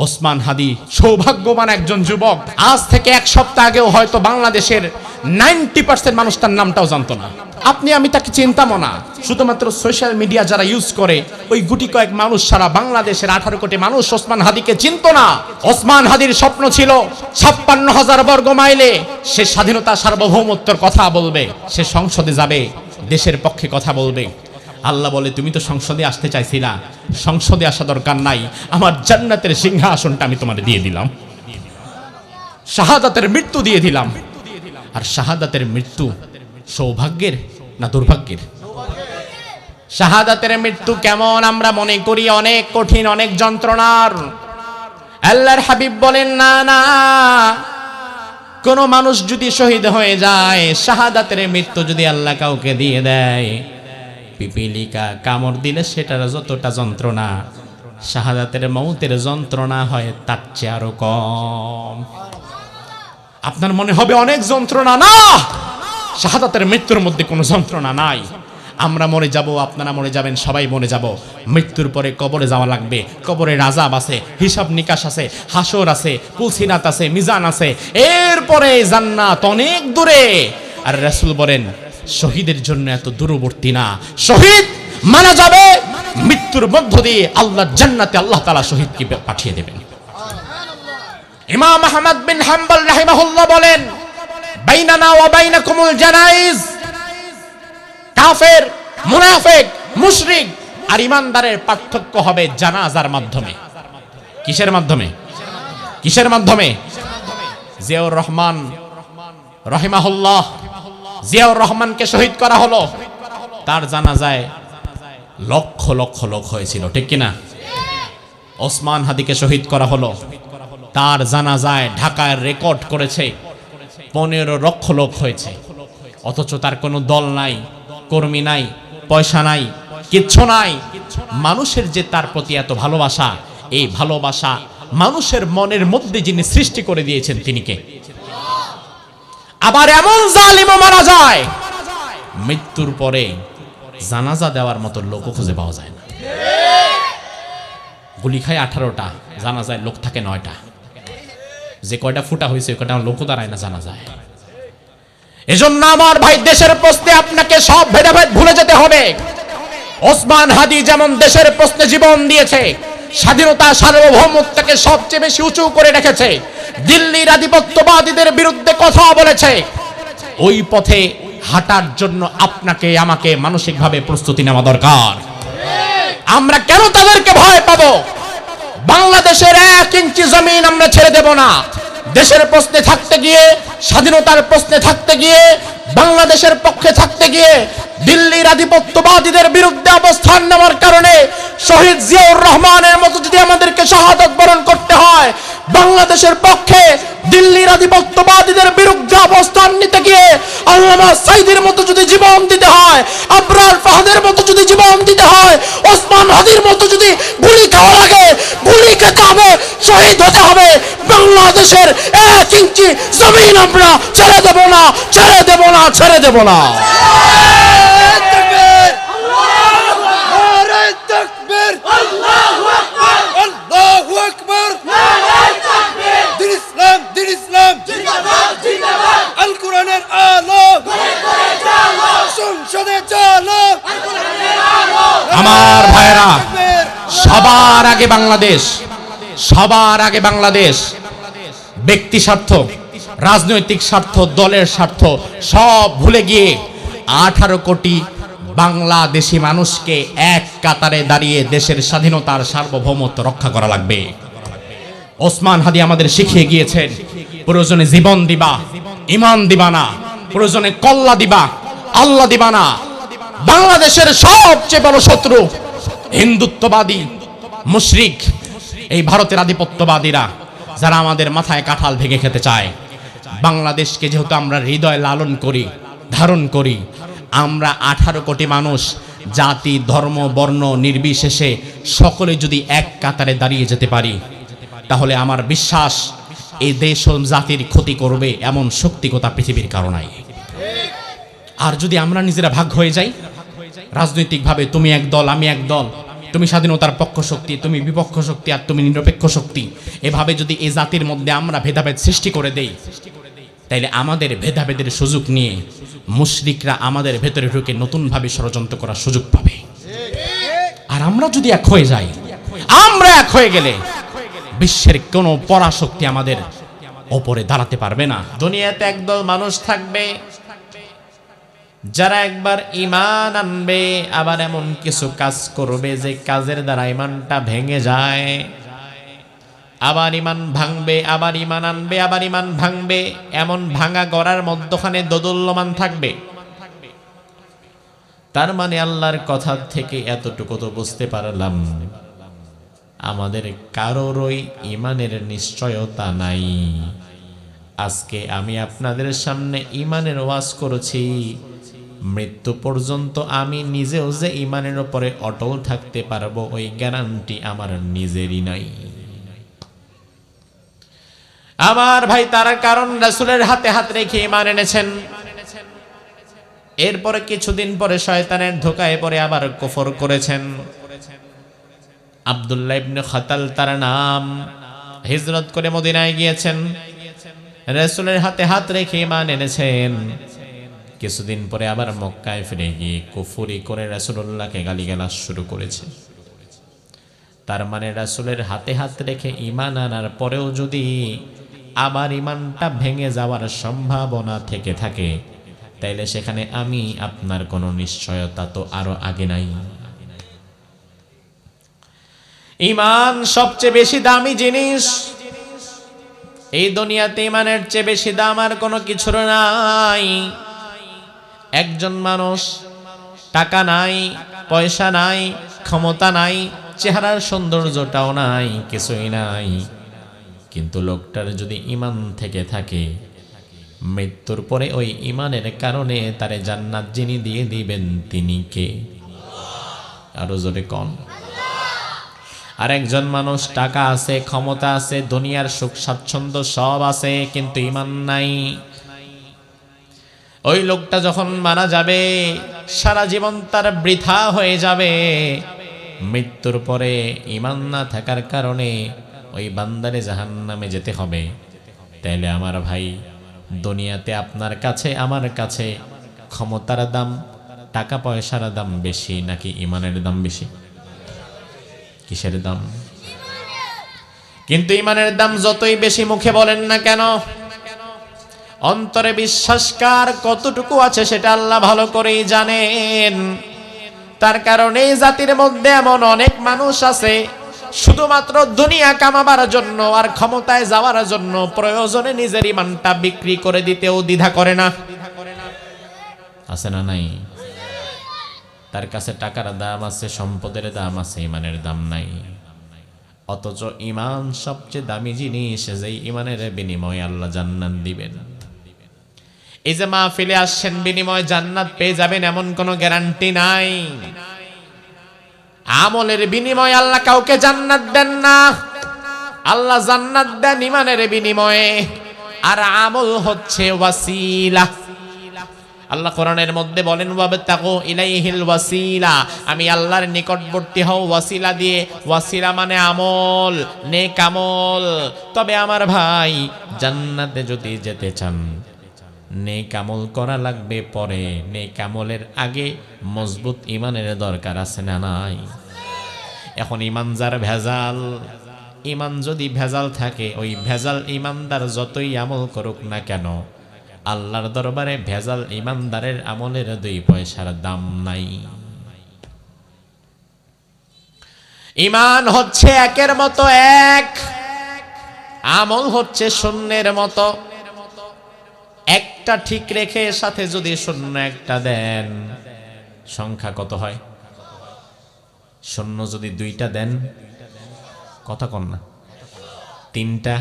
ওসমান হাদি সৌভাগ্যবান একজন যুবক। আজ থেকে এক সপ্তাহ আগেও হয়তো বাংলাদেশের 90% মানুষ তার নামটাও জানতো না। আপনি আমি তাকে চিনতামও না। শুধুমাত্র সোশ্যাল মিডিয়া যারা ইউজ করে ওই গুটি কয়েক মানুষ সারা বাংলাদেশের 18 কোটি মানুষ ওসমান হাদিকে চিনতো না। ওসমান হাদির স্বপ্ন ছিল 56,000 বর্গ মাইলে সে স্বাধীনতা সার্বভৌমত্বের কথা বলবে, সে সংসদে যাবে, দেশের পক্ষে কথা বলবে। আল্লাহ বলে, তুমি তো সংসদে আসতে চাইছিলা, সংসদে আসা দরকার নাই, আমার জান্নাতের সিংহাসনটা আমি তোমার দিয়ে দিলাম, শাহাদাতের মৃত্যু দিয়ে দিলাম। আর শাহাদাতের মৃত্যু সৌভাগ্যের না দুর্ভাগ্যের? শাহাদাতের মৃত্যু কেমন আমরা মনে করি অনেক কঠিন, অনেক যন্ত্রণার। আল্লাহর হাবিব বলেন, না না, কোন মানুষ যদি শহীদ হয়ে যায়, শাহাদাতের মৃত্যু যদি আল্লাহ কাউকে দিয়ে দেয়, পিপিলিকা কামড় দিলে সেটার যতটা যন্ত্রণা, শাহাদাতের মৌতের যন্ত্রণা হয় তার চেয়ে আরো কম। আপনার মনে হবে অনেক যন্ত্রণা, না, শাহাদাতের মৃত্যুর মধ্যে কোনো যন্ত্রণা নাই। আমরা মরে যাব, আপনারা মরে যাবেন, সবাই মরে যাব। মৃত্যুর পরে কবরে যাওয়া লাগবে। কবরের আযাব আছে, হিসাব নিকাশ আছে, হাসর আছে, পুলসিরাত আছে, মিজান আছে, এরপরে জান্নাত অনেক দূরে। আর রাসূল বলেন, শহীদের জন্য এত দূরবর্তী না, শহীদ মারা যাবে, মৃত্যুর মধ্য দিয়ে আল্লাহর জান্নাতে আল্লাহ তাআলা শহীদকে পাঠিয়ে দেবেন। ইমাম আহমদ বিন হাম্বল রাহিমাহুল্লাহ বলেন, বাইনানা ওয়া বাইনাকুমুল জানাইজ। কাফের, মুনাফিক, মুশরিক আর ইমানদারের পার্থক্য হবে জানাজার মাধ্যমে। কিসের মাধ্যমে? কিসের মাধ্যমে? জিয়াউর রহমান রাহিমাহুল্লাহ, জিয়াউর রহমানকে শহীদ করা হলো, তার জানাজায় লক্ষ লক্ষ লোক হয়েছিল, ঠিক কিনা? ওসমান হাদিকে শহীদ করা হলো, তার জানাজায় ঢাকায় রেকর্ড করেছে 15 লক্ষ লোক হয়েছে। অথচ তার কোনো দল নাই, কর্মী নাই, পয়সা নাই, কিচ্ছু নাই। মানুষের যে তার প্রতি এত ভালোবাসা, এই ভালোবাসা মানুষের মনের মধ্যে যিনি সৃষ্টি করে দিয়েছেন তিনি কে? আবার এমন জালিমও মারা যায়, মৃত্যুর পরে জানাজা দেওয়ার মতো লোকও খুঁজে পাওয়া যায় না। গুলি খায় 18টা, জানাজায় লোক থাকে 9টা। যে কয়টা ফুটা হয়েছে ওই কয়টা লোকও দাঁড়ায় না জানাজায়। এজন্য আমার ভাই, দেশের প্রশ্নে আপনাকে সব ভেদাভেদ ভুলে যেতে হবে। ওসমান হাদি যেমন দেশের প্রশ্নে জীবন দিয়েছে, স্বাধীনতা সার্বভৌমত্বকে সবচেয়ে বেশি উঁচু করে রেখেছে, দিল্লির আধিপত্যবাদীদের বিরুদ্ধে কথা বলেছে, ওই পথে হাঁটার জন্য আপনাকে আমাকে মানসিকভাবে প্রস্তুতি নেওয়া দরকার। আমরা কেন তাদেরকে ভয় পাবো? বাংলাদেশের 1 ইঞ্চি জমিন আমরা ছেড়ে দেব না। দেশের প্রশ্নে থাকতে গিয়ে, স্বাধীনতার প্রশ্নে থাকতে গিয়ে, বাংলাদেশের পক্ষে থাকতে গিয়ে দিল্লির আধিপত্যবাদীদের বিরুদ্ধে অবস্থান নেওয়ার কারণে শহীদ জিয়াউর রহমানের মতো যদি আমাদেরকে শাহাদাত বরণ করতে হয়, বাংলাদেশের পক্ষে দিল্লির আধিপত্যবাদীদের বিরুদ্ধে অবস্থান নিতে গিয়ে আল্লামা সাঈদীর মতো যদি জীবন দিতে হয়, আবরার ফাহাদের মতো যদি জীবন দিতে হয়, ওসমান হাদির মতো যদি গুলি খাওয়া লাগে, গুলি খেতে হবে, শহীদ হতে হবে, বাংলাদেশের 1 ইঞ্চি জমিন আমরা ছেড়ে দেব না, ছেড়ে দেব না, ছেড়ে দেব না। আমার ভাইরা, সবার আগে বাংলাদেশ, সবার আগে বাংলাদেশ। ব্যক্তি স্বার্থ, রাজনৈতিক স্বার্থ, দলের স্বার্থ সব ভুলে গিয়ে 18 কোটি বাংলাদেশি মানুষকে এক কাতারে দাঁড়িয়ে দেশের স্বাধীনতার সার্বভৌমত্ব রক্ষা করা লাগবে। ওসমান হাদি আমাদের শিখিয়ে গিয়েছেন, প্রয়োজনে জীবন দিবা, ঈমান দিবা না, প্রয়োজনে কল্লা দিবা, আল্লাহ দিবা না। বাংলাদেশের সবচেয়ে বড় শত্রু হিন্দুত্ববাদী, মুশরিক, এই ভারতের আধিপত্যবাদীরা, যারা আমাদের মাথায় কাঁঠাল ভেঙে খেতে চায়। বাংলাদেশকে যেহেতু আমরা হৃদয় লালন করি, ধারণ করি, আমরা 18 কোটি মানুষ, জাতি, ধর্ম, বর্ণ নির্বিশেষে সকলে যদি এক কাতারে দাঁড়িয়ে যেতে পারি, তাহলে আমার বিশ্বাস এই দেশ ও জাতির ক্ষতি করবে এমন শক্তি গোটা পৃথিবীর কারো নাই। আর যদি আমরা নিজেরা ভাগ হয়ে যাই, রাজনৈতিকভাবে তুমি এক দল, আমি এক দল, তুমি স্বাধীনতার পক্ষ শক্তি, তুমি বিপক্ষ শক্তি, আর তুমি নিরপেক্ষ শক্তি। এভাবে যদি এই জাতির মধ্যে আমরা ভেদাভেদ সৃষ্টি করে দেই, তাইলে আমাদের ভেদাভেদের সুযোগ নিয়ে মুশরিকরা আমাদের ভেতরে ঢুকে নতুনভাবে ষড়যন্ত্র করার সুযোগ পাবে। আর আমরা যদি এক হয়ে যাই, আমরা এক হয়ে গেলে বিশ্বের কোনো পরাশক্তি আমাদের ওপরে দাঁড়াতে পারবে না। দুনিয়াতে একদল মানুষ থাকবে যারা একবার ঈমান আনবে, আবার এমন কিছু কাজ করবে যে কাজের দ্বারা ঈমানটা ভেঙে যায়, আবার ঈমান ভাঙবে, আবার ঈমান আনবে, আবার ঈমান ভাঙবে। এমন ভাঙা গড়ার মধ্যখানে দোদুল্যমান থাকবে। তার মানে আল্লাহর কথা থেকে এতটুকু তো বুঝতে পারলাম, আমাদের কারোরই ঈমানের নিশ্চয়তা নাই। আজকে আমি আপনাদের সামনে ঈমানের ওয়াজ করেছি, মৃত্যু পর্যন্ত আমি নিজেও যে ঈমানের উপরে অটল থাকতে পারবো ওই গ্যারান্টি আমার নিজেরই নাই। আমার ভাই, তার কারণ রাসূলের হাতে হাত রেখে ঈমান এনেছেন। এরপরে কিছুদিন পরে শয়তানের ধোকায় পড়ে আবার কুফর করেছেন। আব্দুল্লাহ ইবনে খাতাল তার নাম, হিজরত করে মদিনায় গিয়েছেন, রাসূলের হাতে হাত রেখে ঈমান এনেছেন। কিছুদিন পরে আবার মক্কায় ফিরে গিয়ে কুফরি করে রাসূলুল্লাহকে গালিগালাজ শুরু করেছে। তার মানে রাসূলের হাতে হাত রেখে ঈমান আনার পরেও যদি আবার ঈমানটা ভেঙে যাওয়ার সম্ভাবনা থেকে থাকে, তাইলে সেখানে আমি আপনার কোনো নিশ্চয়তা তো আরো আগে নাই। ঈমান সবচেয়ে বেশি দামি জিনিস। এই দুনিয়াতে ঈমানের চেয়ে বেশি দাম আর কোনো কিছুর নাই। একজন মানুষ টাকা নাই, পয়সা নাই, ক্ষমতা নাই, চেহারার সৌন্দর্যটাও নাই, কিছুই নাই, কিন্তু লোকটার যদি ঈমান থেকে থাকে, মৃত্যুর পরে ওই ঈমানের কারণে তারে জান্নাত যিনি দিয়ে দিবেন তিনি কে? আরো জোরে কোন? আর একজন মানুষ টাকা আছে, ক্ষমতা আছে, দুনিয়ার সুখ স্বাচ্ছন্দ্য সব আছে, কিন্তু ঈমান নাই। ওই লোকটা যখন মারা যাবে, সারা জীবন তার বৃথা হয়ে যাবে। মৃত্যুর পরে ঈমান না থাকার কারণে ওই বান্দারে জাহান্নামে যেতে হবে। তাইলে আমার ভাই, দুনিয়াতে আপনার কাছে আমার কাছে ক্ষমতার দাম, টাকা পয়সার দাম বেশি নাকি ঈমানের দাম বেশি? কিসের দাম? কিন্তু ঈমানের দাম যতই বেশি মুখে বলেন না কেন, অন্তরে বিশ্বাসকার কতটুকু আছে সেটা আল্লাহ ভালো করেই জানেন। তার কারণে জাতির মধ্যে এমন অনেক মানুষ আছে শুধুমাত্র দুনিয়া কামাবার জন্য আর ক্ষমতায় যাওয়ার জন্য প্রয়োজনে নিজের ঈমানটা বিক্রি করে দিতেও দ্বিধা করে না। আছে না নাই? তার কাছে টাকার দাম আছে, সম্পদের দাম আছে, ঈমানের দাম নাই। অথচ ঈমান সবচেয়ে দামি জিনিস, যেই ঈমানের বিনিময়ে আল্লাহ জান্নাত দিবেন। এই যে মাহফিলে আসছেন, বিনিময়ে জান্নাত পেয়ে যাবেন এমন কোনো গ্যারান্টি নাই। আমলের বিনিময়ে আল্লাহ কাউকে জান্নাত দেন না। আল্লাহ জান্নাত দেন ঈমানের বিনিময়ে, আর আমল হচ্ছে ওয়াসিলা। আল্লাহ কোরআনের মধ্যে বলেন, ওয়াবতাগু ইলাইহিল ওয়াসিলা, আমি আল্লাহর নিকটবর্তী হও ওয়াসিলা দিয়ে। ওয়াসিলা মানে আমল, নেক আমল। তবে আমার ভাই, জান্নাতে যদি যেতে চান, নেক আমল করা লাগবে পরে, নেক আমলের আগে মজবুত ঈমানের দরকার আছে না নাই? এখন ঈমান যার ভেজাল, ঈমান যদি ভেজাল থাকে, ওই ভেজাল ঈমানদার যতই আমল করুক না কেন, আল্লাহর দরবারে ভেজাল ঈমানদারের আমলের 2 পয়সার দাম নাই। ঈমান হচ্ছে একের মতো এক, আমল হচ্ছে শূন্যের মতো। একটা ঠিক রেখে সাথে যদি শূন্য একটা দেন, সংখ্যা কত হয়? শূন্য যদি 2টা দেন, কথা কন না, 3টা।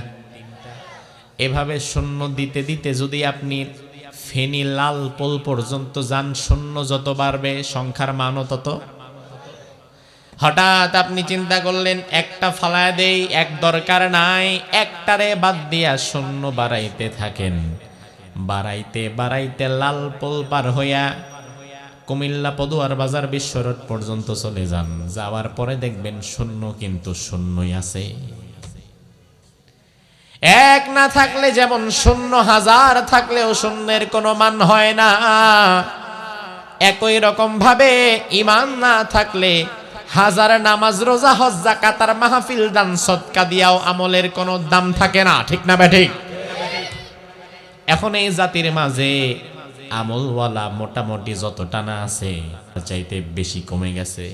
এভাবে শূন্য দিতে দিতে যদি আপনি ফেনী লাল পোল পর্যন্ত যান, শূন্য যত বাড়বে সংখ্যার মানও তত। হঠাৎ আপনি চিন্তা করলেন একটা ফালায় দেই, এক দরকার নাই, একটারে বাদ দিয়া শূন্য বাড়াইতে থাকেন। বাড়াইতে বাড়াইতে লাল পোল পার হইয়া কুমিল্লা পদুয়ার বাজার বিশ্ব রোড পর্যন্ত চলে যান, যাওয়ার পরে দেখবেন শূন্য কিন্তু শূন্যই আছে। এক না থাকলে যেমন শূন্য, হাজার থাকলেও শূন্যের কোনো মান হয় না, একই রকম ভাবে ঈমান না থাকলে হাজার নামাজ, রোজা, হজ, যাকাত আর মাহফিল, দান, সদকা দিয়াও আমলের কোনো দাম থাকে না। ঠিক না বেঠিক? এখন এই জাতির মাঝে আমলওয়ালা মোটামুটি যত টানা আছে তার চাইতে বেশি কমে গেছে।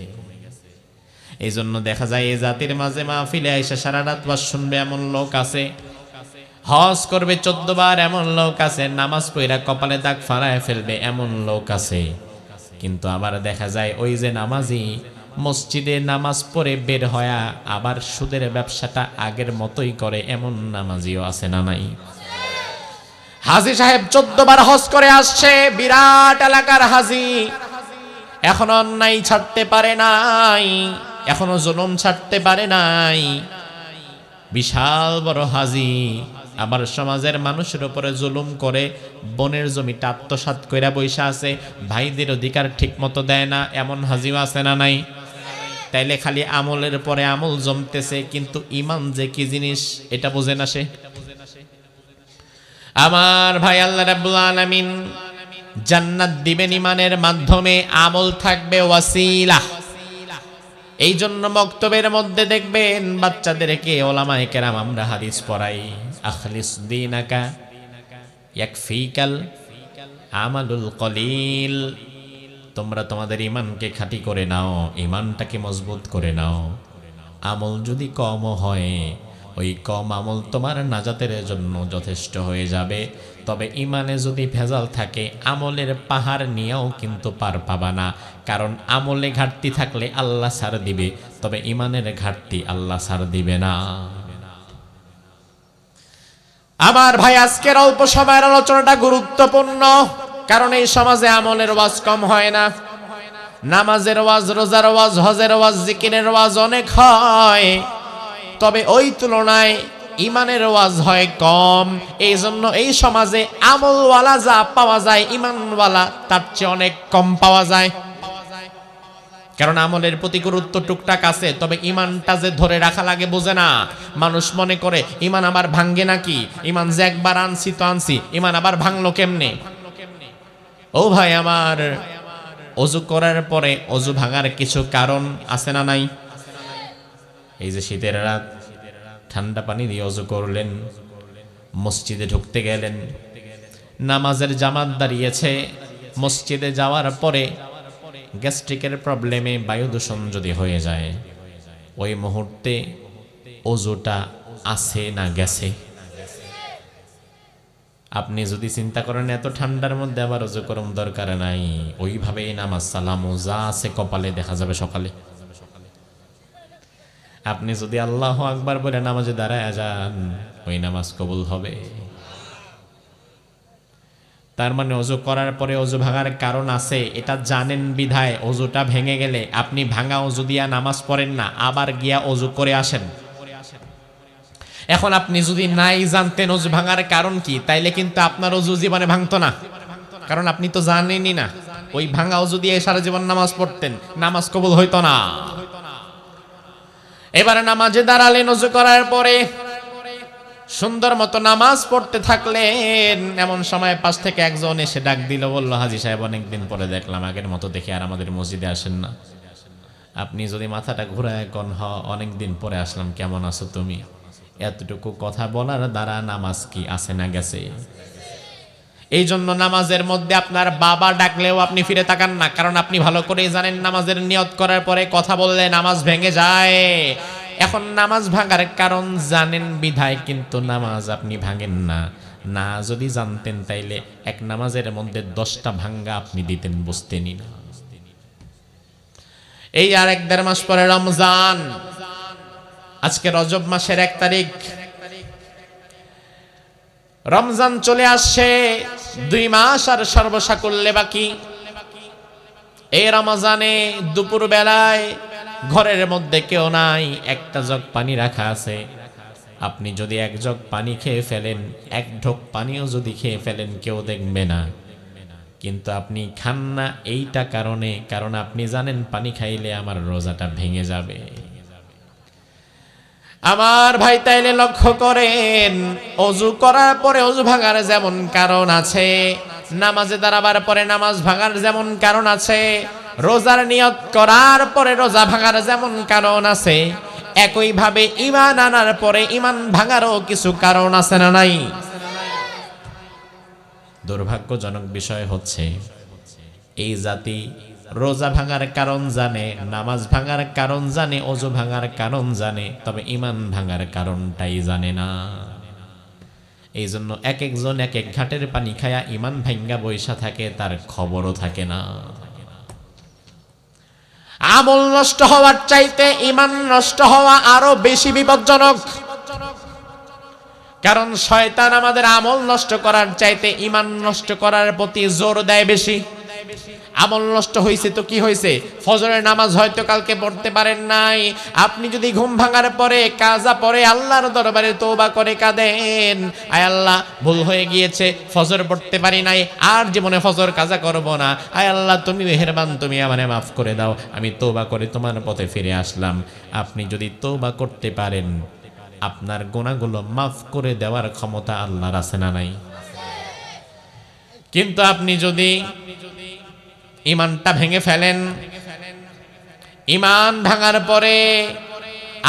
এই জন্য দেখা যায় এই জাতির মাঝে মাহফিলে আইসা সারা রাত ওয়াজ শুনবে এমন লোক আছে, হজ করবে 14 বার এমন লোক আছে, নামাজ পড়া কপালে দাগ ফাড়ায় ফেলবে এমন লোক আছে। কিন্তু আবার দেখা যায় ওই যে নামাজি মসজিদে নামাজ পড়ে বের হয়া আবার সুদের ব্যবসাটা আগের মতোই করে এমন নামাজিও আছে না নাই? হাজী সাহেব 14 বার হজ করে আসছে, বিরাট এলাকার হাজী, এখনো অন্যায় ছাড়তে পারে নাই, এখনো জুলুম ছাড়তে পারে নাই, বিশাল বড় হাজী, আবার সমাজের মানুষের উপরে জুলুম করে বনের জমিটা আত্মসাৎ কইরা বইসা আছে, ভাইদের অধিকার ঠিক মতো দেয় না, এমন হাজীও আছে না নাই? তাইলে খালি আমলের পরে আমল জমতেছে, কিন্তু ঈমান যে কি জিনিস এটা বোঝে না সে। আমার ভাই, আল্লাহ রাব্বুল আলামিন জান্নাত দিবেন ঈমানের মাধ্যমে, আমল থাকবে ওয়াসিলা। এই জন্য মক্তবের মধ্যে দেখবেন বাচ্চাদেরকে ওলামায়ে কেরাম আমরা হাদিস পড়াই, আখলিস দীনাকা ইয়াকফিকাল আমালুল কলিল, তোমরা তোমাদের ঈমানকে খাঁটি করে নাও, ঈমানটাকে মজবুত করে নাও। আমল যদি কম হয়, ওই কম আমল তোমার নাজাতের জন্য যথেষ্ট হয়ে যাবে। তবে ঈমানে যদি ভেজাল থাকে, আমলের পাহাড় নিয়েও কিন্তু পার পাবা না। কারণ আমলে ঘাটতি থাকলে আল্লাহ ছাড় দিবে, তবে ঈমানের ঘাটতি আল্লাহ ছাড় দিবে না। আমার ভাই, আজকের অল্প সময়ের আলোচনাটা গুরুত্বপূর্ণ, কারণ এই সমাজে আমলের ওয়াজ কম হয় না। নামাজের ওয়াজ, রোজার ওয়াজ, হজের ওয়াজ, জিকিরের ওয়াজ অনেক হয়, তবে ওই তুলনায় ঈমানের ওয়াজ হয় কম। এই জন্য এই সমাজে আমলওয়ালা যা পাওয়া যায়, ঈমানওয়ালা তার চেয়ে অনেক কম পাওয়া যায়। কারণ আমলের প্রতি গুরুত্ব টুকটাক আছে, তবে ঈমানটা যে ধরে রাখা লাগে বোঝে না। মানুষ মনে করে ঈমান আবার ভাঙ্গে নাকি, ঈমান যে একবার আনছি তো আনছি, ঈমান আবার ভাঙলো কেমনে? ও ভাই আমার, ওযু করার পরে ওযু ভাঙার কিছু কারণ আছে না নাই? এই যে শীতের রাত, ঠান্ডা পানি দিয়ে ওযু করলেন, মসজিদে ঢুকতে গেলেন, নামাজের জামাত দাঁড়িয়েছে, মসজিদে যাওয়ার পরে গ্যাস্ট্রিকের প্রবলেমে বায়ু দূষণ যদি হয়ে যায়, ওই মুহূর্তে ওযুটা আছে না গেছে? আপনি যদি চিন্তা করেন এত ঠান্ডার মধ্যে আবার ওযু করুম দরকার নাই, ওইভাবেই নামাজ সালামু যা আছে কপালে দেখা যাবে সকালে। আপনি যদি আল্লাহু আকবার বলে নামাজে দাঁড়ায় যান, ওই নামাজ কবুল হবে। তার মানে ওযু করার পরে ওযু ভাঙার কারণ আছে, এটা জানেন বিধায় ওযুটা ভেঙে গেলে আপনি ভাঙা ওযু দিয়া নামাজ পড়েন না, আবার গিয়া ওযু করে আসেন। এখন আপনি যদি নাই জানতেন ওযু ভাঙার কারণ কি, তাইলে কিন্তু আপনার ওযু জীবনে ভাঙতো না, কারণ আপনি তো জানেনই না। ওই ভাঙা ওযু দিয়ে সারা জীবন নামাজ পড়তেন, নামাজ কবুল হইতো না। এবারে নামাজে দাঁড়ালেন, ওযু করার পরে সুন্দর মতো নামাজ পড়তে থাকলেন, এমন সময় পাশ থেকে একজন এসে ডাক দিল, বলল, হাজী সাহেব অনেকদিন পরে দেখলাম, আগের মতো দেখে আর আমাদের মসজিদে আসেন না। আপনি যদি মাথাটা ঘুরায় কোন অনেকদিন পরে আসলাম, কেমন আছো তুমি? এতটুকু কথা বলার দ্বারা নামাজ কি আছে না গেছে? এই জন্য নামাজের মধ্যে আপনার বাবা ডাকলেও আপনি ফিরে তাকান না, কারণ আপনি ভালো করেই জানেন নামাজের নিয়ত করার পরে কথা বললে নামাজ ভেঙে যায়। এখন নামাজ ভাঙার কারণ জানেন বিধায় কিন্তু নামাজ আপনি ভাঙেন না। না যদি জানতেন তাইলে এক নামাজের মধ্যে 10টা ভাঙ্গা আপনি দিতেন, বুঝতেনই না। এই আর 1-1.5 মাস পরে রমজান, আজকে রজব মাসের 1 তারিখ, রমজান চলে আসছে, 2 মাস আর সর্বসাকুল্যে বাকি। এই রমজানে দুপুর বেলায় ঘরের মধ্যে কেউ নাই, একটা জগ পানি রাখা আছে। আপনি যদি 1 জগ পানি খেয়ে ফেলেন, 1 ঢোক পানিও যদি খেয়ে ফেলেন, কেউ দেখবে না। কিন্তু আপনি খান না এইটা কারণে, কারণ আপনি জানেন পানি খাইলে আমার রোজাটা ভেঙে যাবে। আমার ভাই তাইলে লক্ষ্য করেন, অজু করার পরে অজু ভাঙার যেমন কারণ আছে, নামাজে দাঁড়াবার পরে নামাজ ভাঙার যেমন কারণ আছে, রোজার নিয়ত করার পরে রোজা ভাঙার যেমন কারণ আছে, একইভাবে ঈমান আনার পরে ঈমান ভাঙারও কিছু কারণ আছে না নাই? দুর্ভাগ্যজনক বিষয় হচ্ছে এই জাতি রোজা ভাঙার কারণ জানে, নামাজ ভাঙার কারণ জানে, অজু ভাঙার কারণ জানে, তবে ঈমান ভাঙার কারণটাই জানে না। এই জন্য এক একজন এক এক ঘাটের পানি খায়া ঈমান ভাঙ্গা বৈশা থাকে, তার খবরও থাকে না। আমল নষ্ট হওয়ার চাইতে ঈমান নষ্ট হওয়া আরো বেশি বিপজ্জনক। কারণ শয়তান আমাদের আমল নষ্ট করার চাইতে ঈমান নষ্ট করার প্রতি জোর দেয় বেশি। আমল নষ্ট হয়েছে তো কি হয়েছে, ফজরের নামাজ হয়তো কালকে পড়তে পারেন নাই, আপনি যদি ঘুম ভাঙার পরে কাজা পরে আল্লাহর দরবারে তওবা করে কাঁদেন, আয় আল্লাহ ভুল হয়ে গিয়েছে, ফজর পড়তে পারি নাই, আর জীবনে ফজর কাজা করব না, আয় আল্লাহ তুমি মেহেরবান, তুমি আমারে মাফ করে দাও, আমি তওবা করে তোমার পথে ফিরে আসলাম। আপনি যদি তওবা করতে পারেন, আপনার গুনাহগুলো মাফ করে দেওয়ার ক্ষমতা আল্লাহর আছে না নাই? কিন্তু আপনি যদি ঈমানটা ভেঙে ফেলেন, ঈমান ভাঙার পরে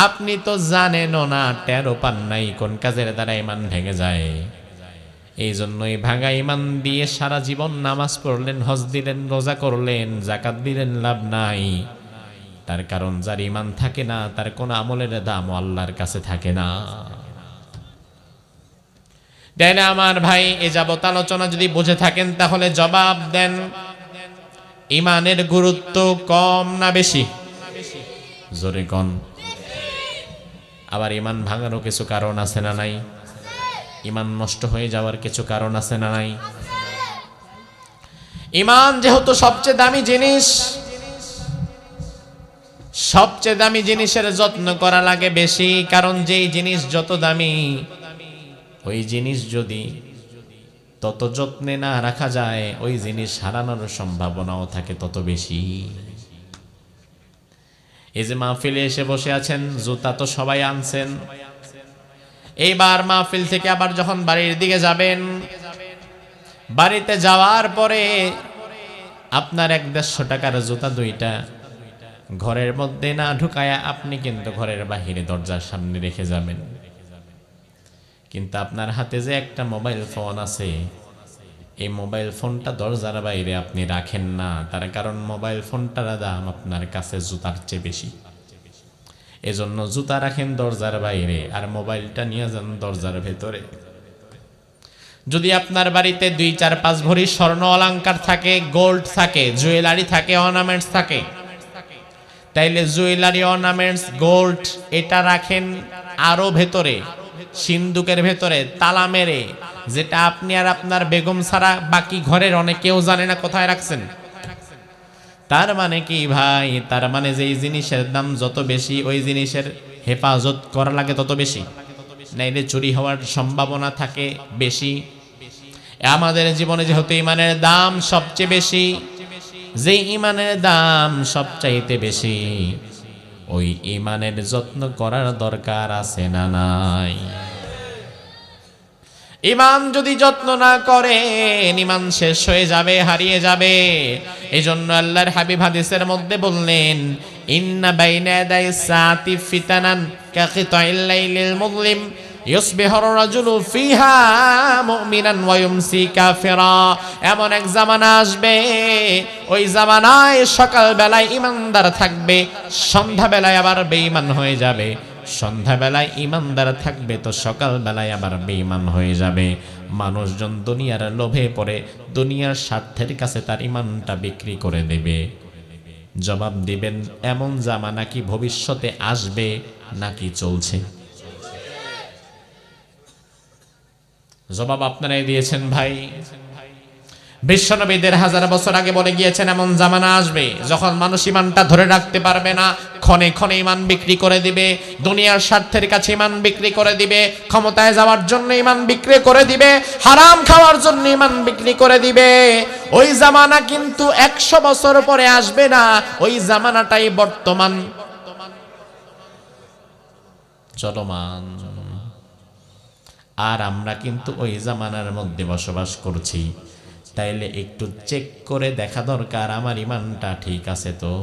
আপনি তো জানেনও না, টেরও পান নাই কোন কাজের দ্বারা ঈমান ভেঙে যায়। এই জন্যই ভাঙা ঈমান দিয়ে সারা জীবন নামাজ পড়লেন, হজ দিলেন, রোজা করলেন, যাকাত দিলেন, লাভ নাই। তার কারণ যার ঈমান থাকে না, তার কোন আমলের দাম আল্লাহর কাছে থাকে না। দেন আমার ভাই, এ যাবত আলোচনা যদি বুঝে থাকেন তাহলে জবাব দেন, ঈমানের গুরুত্ব কম না বেশি? জোরে কোন। আবার ঈমান ভাঙারও কিছু কারণ আছে না নাই? ঈমান নষ্ট হয়ে যাওয়ার কিছু কারণ আছে না নাই? ঈমান যেহেতু সবচেয়ে দামি জিনিস, সবচেয়ে দামি জিনিসের যত্ন করা লাগে বেশি, কারণ যেই জিনিস যত দামি, ওই জিনিস যদি তত যত্নে না রাখা যায়, ওই জিনিস হারানোর সম্ভাবনাও থাকে তত বেশি। এই যে মাহফিলে এসে বসে আছেন, জুতা তো সবাই আনছেন, এইবার মাহফিল থেকে আবার যখন বাড়ির দিকে যাবেন, বাড়িতে যাওয়ার পরে আপনার 150 টাকার জুতা দুইটা ঘরের মধ্যে না ঢুকায়া আপনি কিন্তু ঘরের বাহিরে দরজার সামনে রেখে যাবেন। কিন্তু আপনার হাতে যে একটা মোবাইল ফোন আছে, এই মোবাইল ফোনটা দরজার বাইরে আপনি রাখেন না, তার কারণ মোবাইল ফোনটার দাম আপনার কাছে জুতার চেয়ে বেশি। এজন্য জুতা রাখেন দরজার বাইরে, আর মোবাইলটা নিয়ে যান দরজার ভেতরে। যদি আপনার বাড়িতে 2, 4, 5 ভরি স্বর্ণ অলংকার থাকে, গোল্ড থাকে, জুয়েলারি থাকে, অর্নামেন্টস থাকে, তাইলে জুয়েলারি, অর্নামেন্টস, গোল্ড এটা রাখেন আরো ভেতরে, সিন্দুকের ভেতরে তালা মেরে, যেটা আপনি আর আপনার বেগম ছাড়া বাকি ঘরের অনেকেও জানে না কোথায় রাখছেন। তার মানে কি ভাই, তার মানে যেই জিনিসের দাম যত বেশি, ওই জিনিসের হেফাজত করা লাগে তত বেশি, নাইলে চুরি হওয়ার সম্ভাবনা থাকে বেশি। আমাদের জীবনে যেহেতু ঈমানের দাম সবচেয়ে বেশি, যে ঈমানের দাম সবচাইতে বেশি, ওই ঈমানের যত্ন করার দরকার আছে না নাই? ঈমান যদি যত্ন না করেন, ঈমান শেষ হয়ে যাবে, হারিয়ে যাবে। এজন্য আল্লাহর হাবিব হাদিসের মধ্যে বললেন, ইন্না বাইনা ইয়াদাই সাতি ফিতানান কাকিতাইল লাইলিল মুযলিম ইউসবিহুর রাজুলু ফিহা মুমিনান ওয়া ইউমসি কাফিরা। এমন এক জামানা আসবে, ওই জামানায় সকাল বেলায় ঈমানদার থাকবে, সন্ধ্যা বেলায় আবার বেঈমান হয়ে যাবে। সন্ধ্যাবেলায় ঈমানদার থাকবে তো সকাল বেলায় আবার বেঈমান হয়ে যাবে। মানুষজন দুনিয়ার লোভে পড়ে দুনিয়ার স্বার্থের কাছে তার ঈমানটা বিক্রি করে দেবে। জবাব দিবেন, এমন জামানা কি ভবিষ্যতে আসবে নাকি চলছে? জবাব আপনারাই দিয়েছেন ভাই। বিশ্বনবী ১৫০০ বছর আগে বলে গিয়েছেন এমন জামানা আসবে যখন মানুষ ইমানটা ধরে রাখতে পারবে না, ক্ষণে ক্ষণে ইমান বিক্রি করে দিবে, দুনিয়ার স্বার্থের কাছে ইমান বিক্রি করে দিবে, ক্ষমতায় যাওয়ার জন্য ইমান বিক্রি করে দিবে, হারাম খাওয়ার জন্য ইমান বিক্রি করে দিবে। ওই জামানা কিন্তু ১০০ বছর পরে আসবে না, ওই জামানাটাই বর্তমান চলমান। আর আমরা কিন্তু ওই জামানার মধ্যে বসবাস করছি। তাইলে একটু চেক করে দেখা দরকার আমার ইমানটা ঠিক আছে তো।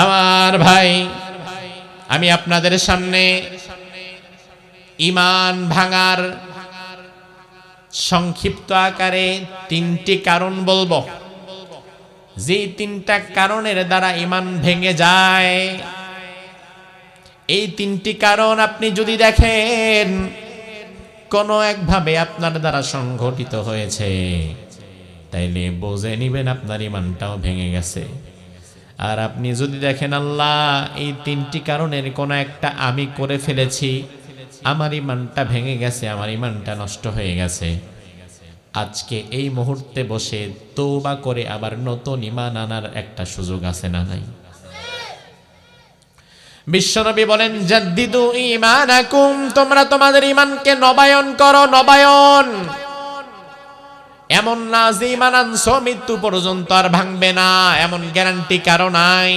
আমার ভাই, আমি আপনাদের সামনে ইমান ভাঙার সংক্ষিপ্ত আকারে ৩টি কারণ বলবো, যে ৩টা কারণের দ্বারা ইমান ভেঙে যায়। এই ৩টি কারণ আপনি যদি দেখেন কোনো একভাবে আপনার দ্বারা সংঘটিত হয়েছে, তাইলে বুঝে নিবেন আপনার ইমানটাও ভেঙে গেছে। আর আপনি যদি দেখেন আল্লাহ এই ৩টি কারণের কোনো একটা আমি করে ফেলেছি, আমার ইমানটা ভেঙে গেছে, আমার ইমানটা নষ্ট হয়ে গেছে, আজকে এই মুহূর্তে বসে তওবা করে আবার নতুন ইমান আনার একটা সুযোগ আছে না নাই? বিশ্বনবী বলেন জাদ্দিদু ঈমানাকুম, তোমরা তোমাদের ঈমানকে নবায়ন করো, নবায়ন। এমন না যে ঈমান আনছো মৃত্যু পর্যন্ত আর ভাঙবে না, এমন গ্যারান্টি কারো নাই।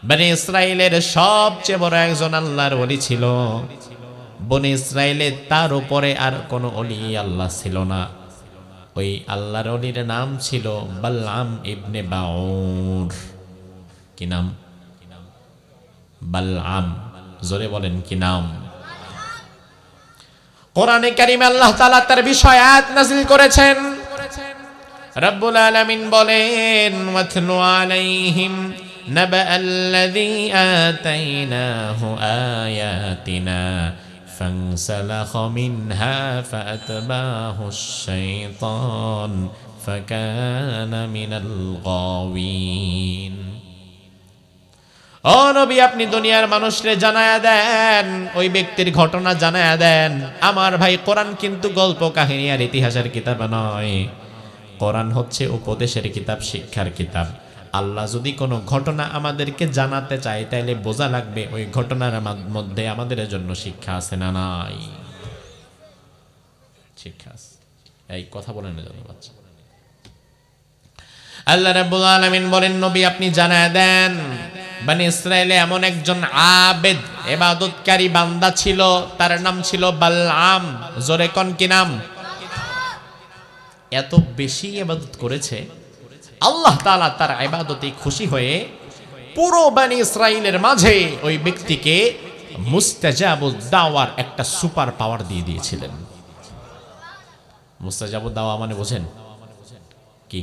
বনি ইসরাইলের সবচেয়ে বড় একজন আল্লাহর ওলি ছিল। বনি ইসরাইলে তার উপরে আর কোনো ওলি আল্লাহ ছিল না। ওই আল্লাহর ওলির নাম ছিল বালআম ইবনে বাউর। কি নাম? বালআম। জোরে বলেন কি নাম? কোরআনে কারিমে আল্লাহ তাআলা তার বিষয়ে আয়াত নাযিল করেছেন। রব্বুল আলামিন বলেন ওয়াতলু আলাইহিম নাবাআল্লাযী আতাইনাহু আয়াতিনা ফানসালাখা মিনহা ফাআতবাহুশ শাইতান ফাকানা মিনাল গাওয়িন। ও নবী, আপনি দুনিয়ার মানুষরে জানায়া দেন, ওই ব্যক্তির ঘটনা জানায়া দেন। আমার ভাই, কোরআন কিন্তু গল্প কাহিনী আর ইতিহাসের কিতাব নয়। কোরআন হচ্ছে উপদেশের কিতাব, শিক্ষার কিতাব। আল্লাহ যদি কোনো ঘটনা আমাদেরকে জানাতে চায়, তাইলে বোঝা লাগবে ওই ঘটনার মধ্যে আমাদের জন্য শিক্ষা আছে না নাই? শিক্ষা আছে। এই কথা বলেন না জানো বাচ্চা। আল্লাহ রাব্বুল আলামিন বলেন নবী আপনি জানায়া দেন, বনি ইসরাইলে এমন একজন আবেদ ইবাদতকারী বান্দা ছিল, তার নাম ছিল বালআম। জোরে কোন কি নাম? এত বেশি ইবাদত করেছে, আল্লাহ তাআলা তার ইবাদতে খুশি হয়ে পুরো বনি ইসরাইলের মাঝে ওই ব্যক্তিকে মুস্তাজাবুদ দাওয়ার একটা সুপার পাওয়ার দিয়ে দিয়েছিলেন। মুস্তাজাবুদ দাওয়া মানে বোঝেন কি?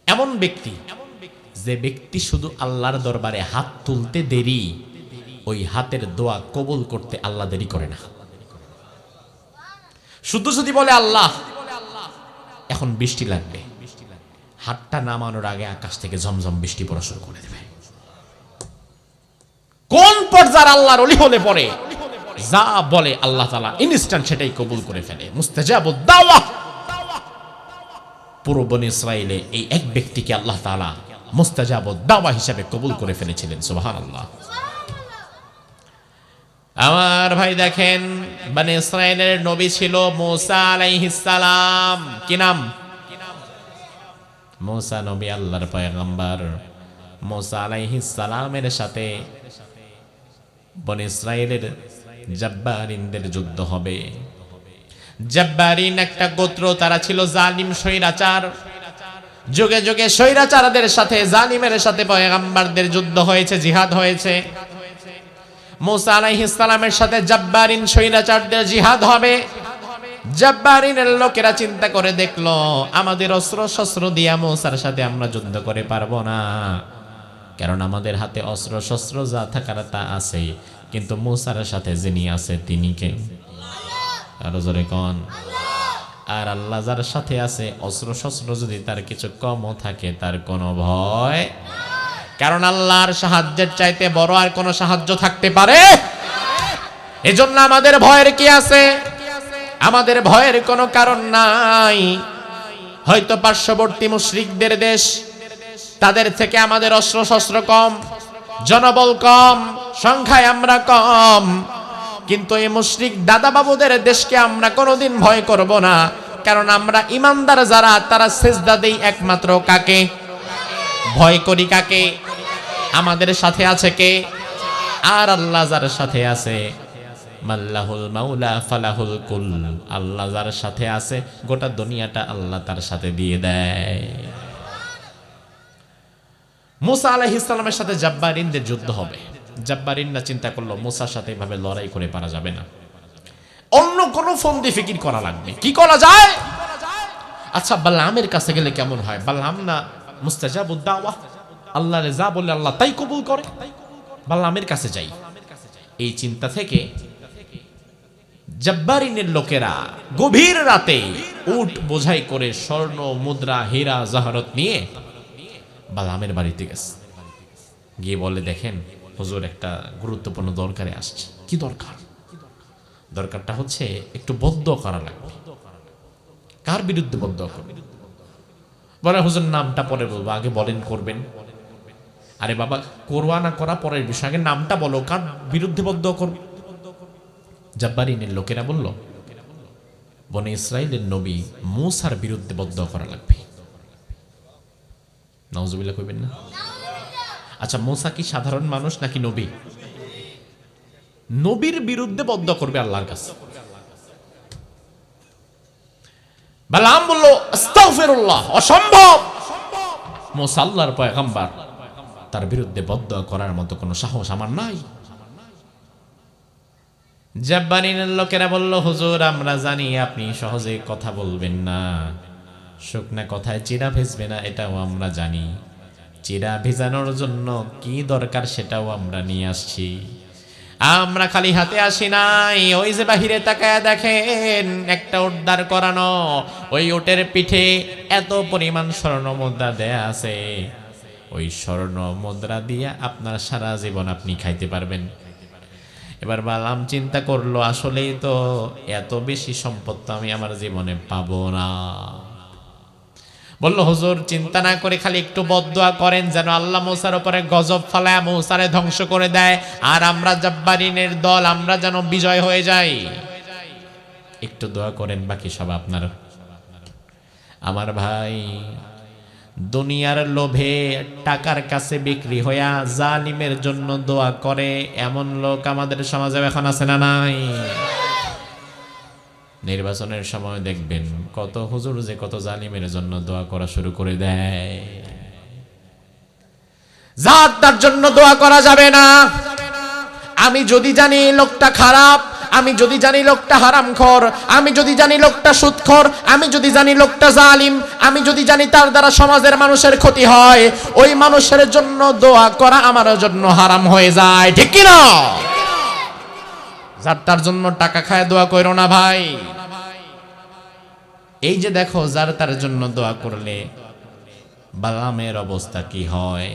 এমন ব্যক্তি, যে ব্যক্তি শুধু আল্লাহর দরবারে হাত তুলতে দেরি, ওই হাতের দোয়া কবুল করতে আল্লাহ দেরি করে না। শুধু যদি বলে আল্লাহ এখন বৃষ্টি লাগবে, হাতটা নামানোর আগে আকাশ থেকে ঝমঝম বৃষ্টি পড়া শুরু করে দেবে। কোন পর্যায়ের আল্লাহর ওলি হলে পরে যা বলে আল্লাহ তাআলা ইনস্ট্যান্ট সেটাই কবুল করে ফেলে। মুস্তাজাবুদ দাওয়া। পুরো বনি ইসরাইলে এই এক ব্যক্তিকে আল্লাহ তাআলা মুস্তাজাবুদ দাওয়া হিসেবে কবুল করে ফেলেছিলেন। সুবহানাল্লাহ। আমার ভাই দেখেন, বনি ইসরাইলের নবী ছিল মূসা আলাইহিস সালাম। কি নাম? মূসা নবী, আল্লাহর পয়গম্বর। মূসা আলাইহিস সালামের সাথে বনি ইসরাইলের জাব্বারিনদের যুদ্ধ হবে। জাব্বারিন একটা গোত্র, তারা ছিল জালিম, স্বৈরাচার। যুগে যুগে স্বৈরাচারদের সাথে, জালিমের সাথে পয়গম্বরদের যুদ্ধ হয়েছে, জিহাদ হয়েছে। মূসা আলাইহিস সালামের সাথে জাব্বারিন স্বৈরাচারদের জিহাদ হবে। জাব্বারিনের লোকেরা চিন্তা করে দেখলো, আমাদের অস্ত্র শস্ত্র দিয়া মূসার সাথে আমরা যুদ্ধ করে পারবো না, কারণ আমাদের হাতে অস্ত্র শস্ত্র যা থাকার তা আছে, কিন্তু মূসার সাথে যিনি আছে তিনি কে? আরো জোরে কোন? আর আল্লাহ যার সাথে আছে, অস্ত্র শস্ত্র যদি তার কিছু কমও থাকে, তার কোনো ভয়, কারণ আল্লাহর সাহায্যের চাইতে বড় আর কোনো সাহায্য থাকতে পারে? এজন্য আমাদের ভয়ের কি আছে? আমাদের ভয়ের কোনো কারণ নাই। হয়তো পার্শ্ববর্তী মুশরিকদের দেশ, তাদের থেকে আমাদের অস্ত্র শস্ত্র কম, জনবল কম, সংখ্যায় আমরা কম, কিন্তু এই মুশরিক দাদা বাবুদের দেশকে আমরা কোনোদিন ভয় করব না। কারণ আমরা ইমানদার যারা, তারা সিজদা দেই একমাত্র কাকে? ভয় করি কাকে? আমাদের সাথে আছে কে? আর আল্লাহ যার সাথে আছে, মাল্লাহুল মাওলা ফালাহুল কুল, আল্লাহ যার সাথে আছে গোটা দুনিয়াটা আল্লাহ তার সাথে দিয়ে দেয়। মুসা আলাইহিস সালামের সাথে জাব্বারিনদের যুদ্ধ হবে। জাব্বারিনরা চিন্তা করলো মুসার সাথে এভাবে লড়াই করে পারা যাবে না, অন্য কোনো ফন্দি ফিকির করা লাগবে। কি করা যায়? আচ্ছা, বালামের কাছে গেলে কেমন হয়? বালাম না মুস্তাজাবুদ দাওয়া, আল্লাহ যা বলে আল্লাহ তাই কবুল করে, বালামের কাছে যাই। এই চিন্তা থেকে জাব্বারিনের লোকেরা গভীর রাতে উট বোঝাই করে স্বর্ণ মুদ্রা হীরা জহরত নিয়ে বালামের বাড়িতে গেছে। গিয়ে বলে, দেখেন হুজুর, একটা গুরুত্বপূর্ণ দরকারে আসছে। কি দরকার? দরকারটা হচ্ছে একটু বদ্ধ করা লাগবে। কার বিরুদ্ধে বদ্ধ করবে? বলে, হুজুর নামটা পরে বলবো, আগে বলেন করবেন। আরে বাবা, করবা না করা পরের বিষয়, আগে নামটা বলো, কার বিরুদ্ধে বদ্ধ করবে? জাব্বারিনের লোকেরা বলল, বনে ইসরাইলের নবী মূসার বিরুদ্ধে বদ্ধ করা লাগবে। নাউজুবিল্লাহ কইবেন না? আচ্ছা, মূসা কি সাধারণ মানুষ নাকি নবী? নবীর বিরুদ্ধে বদ্ধ করবে আল্লাহর কাছে। বালাম বলল, আস্তাগফিরুল্লাহ, অসম্ভব। মূসা আল্লাহর পয়গম্বর, তার বিরুদ্ধে বদ্ধ করার মতো কোনো সাহস আমার নাই। জাব্বারিনের লোকেরা বলল, হুজুর আমরা জানি আপনি সহজে কথা বলবেন না, শুকনা কথায় চিরা ভেজবে না, এটাও আমরা জানি। চিরা ভেজানোর জন্য কি দরকার সেটাও আমরা নিয়ে আসছি। আমরা খালি হাতে আসি নাই। ওই যে বাহিরে তাকায় দেখেন, একটা উট দাঁড় করানো, ওই উটের পিঠে এত পরিমাণ স্বর্ণ মুদ্রা দেয়া আছে। ওই স্বর্ণ মুদ্রা দিয়ে আপনার সারা জীবন আপনি খাইতে পারবেন। এবার বালাম চিন্তা করলো, আসলেই তো এত বেশি সম্পদ তো আমি আমার জীবনে পাবো না। বলল, হুজুর চিন্তা না করে খালি একটু বদদুয়া করেন, যেন আল্লাহ মূসার উপরে গজব ফালায় মূসারে ধ্বংস করে দেয়, আর আমরা জাব্বারিনের দল আমরা যেন বিজয় হয়ে যাই। একটু দোয়া করেন, বাকি সব আপনার। আমার ভাই, দুনিয়ার লোভে টাকার কাছে বিক্রি হইয়া জালিমের জন্য দোয়া করে এমন লোক আমাদের সমাজে এখন আছে না নাই? নির্বাচনের সময় দেখবেন কত হুজুর যে কত জালিমের জন্য দোয়া করা শুরু করে দেয়। জাতটার জন্য দোয়া করা যাবে না। আমি যদি জানি লোকটা খারাপ, আমি যদি জানি লোকটা হারামখোর, আমি যদি জানি লোকটা সুদখোর, আমি যদি জানি লোকটা জালিম, আমি যদি জানি তার দ্বারা সমাজের মানুষের ক্ষতি হয়, ওই মানুষের জন্য দোয়া করা আমার জন্য হারাম হয়ে যায়। ঠিক কি না? যার তার জন্য টাকা খায় দোয়া করো না ভাই। এই যে দেখো, যার তার জন্য দোয়া করলে বালামের অবস্থা কি হয়।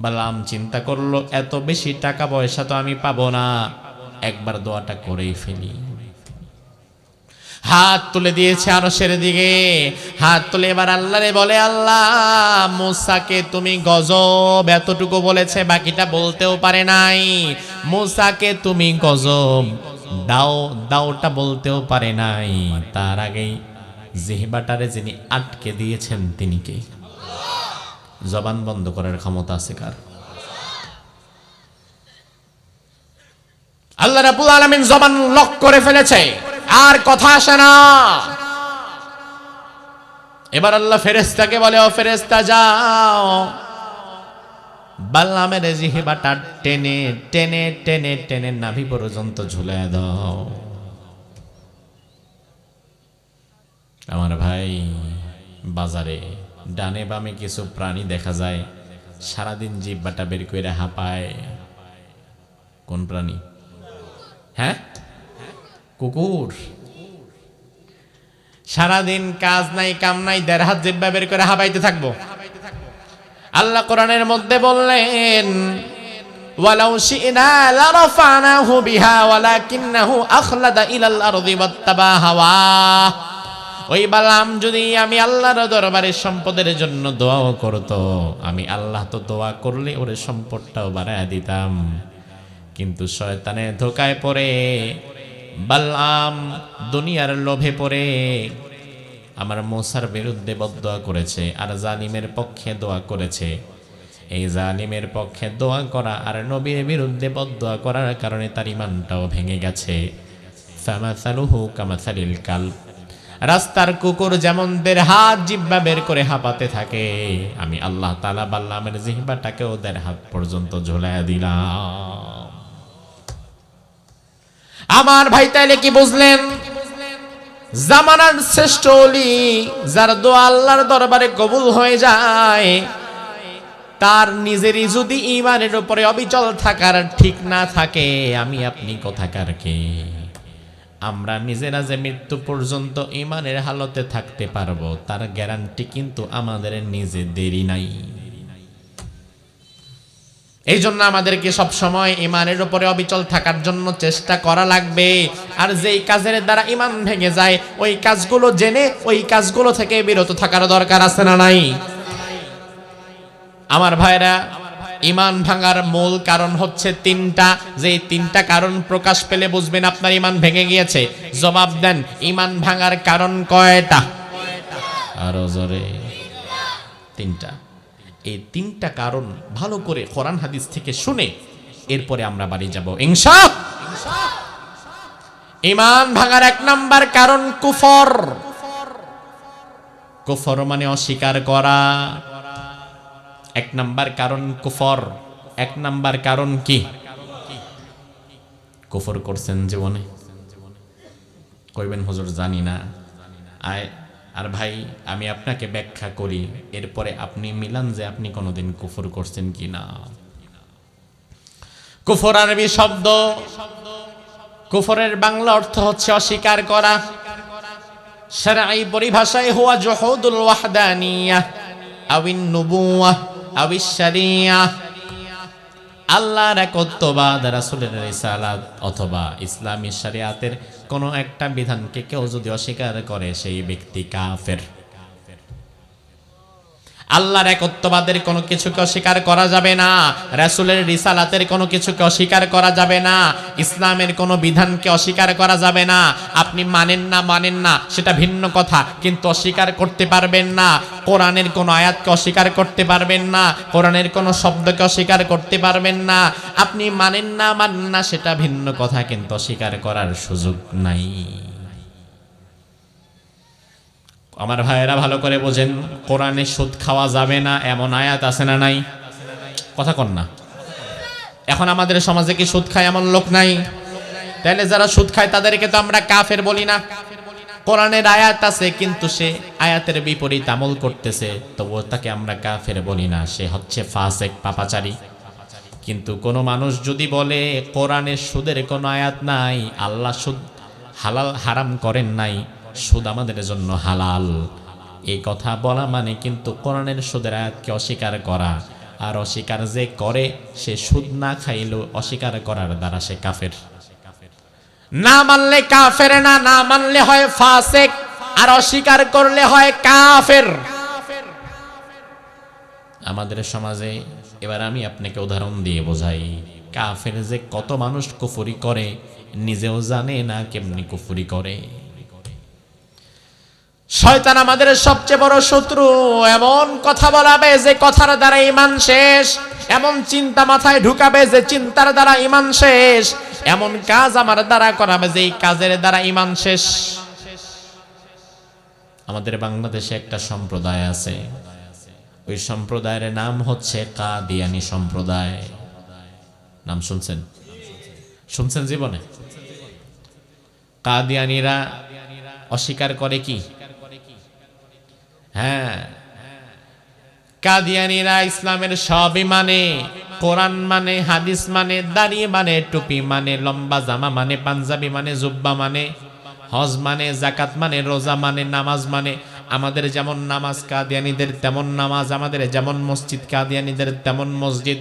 বালাম চিন্তা করলো, এত বেশি টাকা পয়সা তো আমি পাবো না, একবার দোয়াটা করেই ফেলি। হাত তুলে দিয়েছে আরশের দিকে, হাত তুলে এবার আল্লাহরে বলে, আল্লাহ মূসাকে তুমি গজব এতটুকু বলেছে, বাকিটা বলতেও পারে নাই। মূসাকে তুমি গজব দাও, দাওটা বলতেও পারে নাই। তার আগেই জিহবাটারে যিনি আটকে দিয়েছেন তিনি কে? জবান বন্ধ করার ক্ষমতা আছে কার? আল্লাহ রাব্বুল আলামিন জবান লক করে ফেলেছে, আর কথা আসে না। এবার আল্লাহ ফেরেশতাকে বলে, ও ফেরেশতা যাও, বালামের জিহবাটা টেনে টেনে টেনে টেনে নাভি পর্যন্ত ঝুলায় দাও। আমার ভাই, বাজারে ডানে বামে কিছু প্রাণী দেখা যায় সারাদিন জিহ্বাটা বের করে হাঁপায়। কোন প্রাণী? হ্যাঁ, কুকুর। সারাদিন কাজ নাই কাম নাই, দেড় হাত জিহ্বা বের করে হাঁপাইতে থাকবো। আল্লাহ কোরআনের মধ্যে বললেন, ওয়ালাউ শি'না লারাফানাহু বিহা ওয়ালাকিন্নাহু আখলাদা ইলাল আরদি ওয়াত্তাবা হাওয়া। ওই বালাম যদি আমি আল্লাহর দরবারে সম্পদের জন্য দোয়াও করত, আমি আল্লাহ তো দোয়া করলে ওর সম্পদটাও বাড়ায় দিতাম, কিন্তু শয়তানের ধোকায় পড়ে বালাম দুনিয়ার লোভে পড়ে আমার মূসার বিরুদ্ধে বদদোয়া করেছে আর জালিমের পক্ষে দোয়া করেছে। এই জালিমের পক্ষে দোয়া করা আর নবীর বিরুদ্ধে বদদোয়া করার কারণে তার ঈমানটাও ভেঙে গেছে। ফামাসালুহু কামাসালিল কালব, রাস্তার কুকুর যেমন দের হাত জিহ্বা বের করে হাঁপাতে থাকে, আমি আল্লাহ তাআলা বালামের জিহ্বাটাকেও দের হাত পর্যন্ত ঝুলাইয়া দিলাম। আমার ভাই তাইলে কি বুঝলেন? জামানার শ্রেষ্ঠ ওলি যার দোয়া আল্লাহর দরবারে কবুল হয়ে যায়, তার নিজেরই যদি ঈমানের উপরে অবিচল থাকার ঠিক না থাকে, আমি আপনি কোথাকার কে? আমরা নিজেরা যে মৃত্যু পর্যন্ত ঈমানের হালতে থাকতে পারবো তার গ্যারান্টি কিন্তু আমাদের নিজেদেরই নাই। এই জন্য আমাদেরকে সব সময় ঈমানের উপরে অবিচল থাকার জন্য চেষ্টা করা লাগবে। আর যেই কাজের দ্বারা ঈমান ভেঙে যায় ওই কাজগুলো জেনে ওই কাজগুলো থেকে বিরত থাকার দরকার আছে না নাই? আমার ভাইরা, ঈমান ভাঙার মূল কারণ হচ্ছে তিনটা। যে তিনটা কারণ প্রকাশ পেলে বুঝবেন আপনার ঈমান ভেঙে গিয়েছে। জবাব দেন, ঈমান ভাঙার কারণ কয়টা? আরো জোরে। তিনটা। এই তিনটা কারণ ভালো করে কোরআন হাদিস থেকে শুনে এরপরে আমরা বাড়ি যাব ইনশাআল্লাহ। ঈমান ভাঙার এক নাম্বার কারণ কুফর। কুফর মানে অস্বীকার করা। এক নাম্বার কারণ কুফর। এক নাম্বার কারণ কি? কুফর করছেন জীবনে? কইবেন হুজুর জানি না। আর ভাই আমি আপনাকে ব্যাখ্যা করি, এরপরে আপনি মিলান যে আপনি কোনোদিন কুফর করছেন কিনা। কুফর আরবি শব্দ, কুফরের বাংলা অর্থ হচ্ছে অস্বীকার করা। শরঈ পরিভাষায় হুয়া জুহুদুল ওয়াহদানিয়াহ আউন নুবুওয়াহ আউশ শরিয়াহ, আল্লাহর একত্ববাদ, রাসূলের রিসালাত অথবা ইসলামী শরিয়াতের কোনো একটা বিধানকে কেউ যদি অস্বীকার করে সেই ব্যক্তি কাফের। আল্লাহর একত্ববাদের কোনো কিছুকে অস্বীকার করা যাবে না, রাসূলের রিসালাতের কোনো কিছুকে অস্বীকার করা যাবে না, ইসলামের কোনো বিধানকে অস্বীকার করা যাবে না। আপনি মানেন না সেটা ভিন্ন কথা, কিন্তু অস্বীকার করতে পারবেন না। কোরআনের কোনো আয়াতকে অস্বীকার করতে পারবেন না, কোরআনের কোনো শব্দকে অস্বীকার করতে পারবেন না। আপনি মানেন না সেটা ভিন্ন কথা, কিন্তু অস্বীকার করার সুযোগ নাই। আমার ভাইয়েরা ভালো করে বোঝেন, কোরআনে সুদ খাওয়া যাবে না এমন আয়াত আছে না নাই? কথা কন না। এখন আমাদের সমাজে কি সুদ খায় এমন লোক নাই? তাহলে যারা সুদ খায় তাদেরকে তো আমরা কাফের বলি না। কোরআনের আয়াত আছে কিন্তু সে আয়াতের বিপরীত আমল করতেছে, তবুও তাকে আমরা কাফের বলি না, সে হচ্ছে ফাসেক, পাপাচারী। কিন্তু কোনো মানুষ যদি বলে কোরআনে সুদের কোনো আয়াত নাই, আল্লাহ সুদ হালাল হারাম করেন নাই, সুদ আমাদের জন্য হালাল, এই কথা বলা মানে কিন্তু কোরআনের সুদের আয়াতকে অস্বীকার করা। আর অস্বীকার যে করে সে সুদ না খাইলেও অস্বীকার করার দ্বারা সে কাফের। না মানলে কাফের না মানলে হয় ফাসেক, আর অস্বীকার করলে হয় কাফের। আমাদের সমাজে এবার আমি আপনাকে উদাহরণ দিয়ে বোঝাই, কাফের যে কত মানুষ কুফরি করে নিজেও জানে না কেমনি কুফরি করে। শয়তান আমাদের সবচেয়ে বড় শত্রু। এমন কথা বলাবে যে কথার দ্বারা ঈমান শেষ, এমন চিন্তা মাথায় ঢুকাবে যে চিন্তার দ্বারা ঈমান শেষ, এমন কাজ আমার দ্বারা করাবে যে কাজের দ্বারা ঈমান শেষ। আমাদের বাংলাদেশে একটা সম্প্রদায় আছে, ওই সম্প্রদায়ের নাম হচ্ছে কাদিয়ানী সম্প্রদায়। নাম শুনছেন জীবনে? কাদিয়ানীরা অস্বীকার করে কি? হ্যাঁ, কাদিয়ানীরা ইসলামের সবই মানে, কোরআন মানে, হাদিস মানে, দাড়ি মানে, টুপি মানে, লম্বা জামা মানে, পাঞ্জাবি মানে, জুব্বা মানে, হজ মানে, জাকাত মানে, রোজা মানে, নামাজ মানে। আমাদের যেমন নামাজ কাদিয়ানীদের তেমন নামাজ, আমাদের যেমন মসজিদ কাদিয়ানীদের তেমন মসজিদ।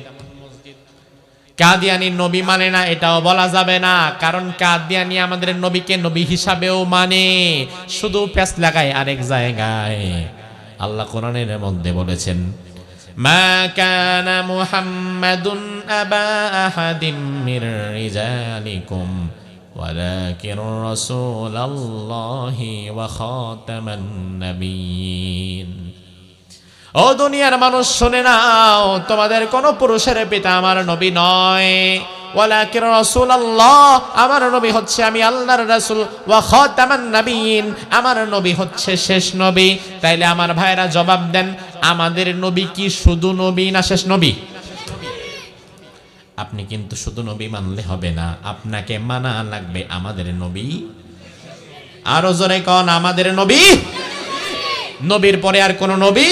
কাদিয়ানি নবী মানে না এটাও বলা যাবে না, কারণ কাদিয়ানি আমাদের নবীকে নবী হিসাবেও মানে, শুধু প্যাচ লাগায় আরেক জায়গায়। আল্লাহ কোরআনের মধ্যে বলেছেন, মা কানা মুহাম্মাদুন আবা আহাদিম মির রিজালিকুম ওয়ালাকিন রাসূলুল্লাহি ওয়া খাতামান নাবিয়্যিন। ও দুনিয়ার মানুষ শুনে নাও, তোমাদের কোন পুরুষের পিতা আমার নবী নয়, ওয়ালাকিন রাসূলুল্লাহ, আমার নবী হচ্ছে আমি আল্লাহর রাসূল, ওয়া খাতামান নাবিয়্যিন, আমার নবী হচ্ছে শেষ নবী। তাইলে আমার ভাইরা জবাব দেন, আমাদের নবী কি শুধু নবী না শেষ নবী? আপনি কিন্তু শুধু নবী মানলে হবে না, আপনাকে মানা লাগবে আমাদের নবী। আরো জোরে কোন, আমাদের নবী। নবীর পরে আর কোন নবী?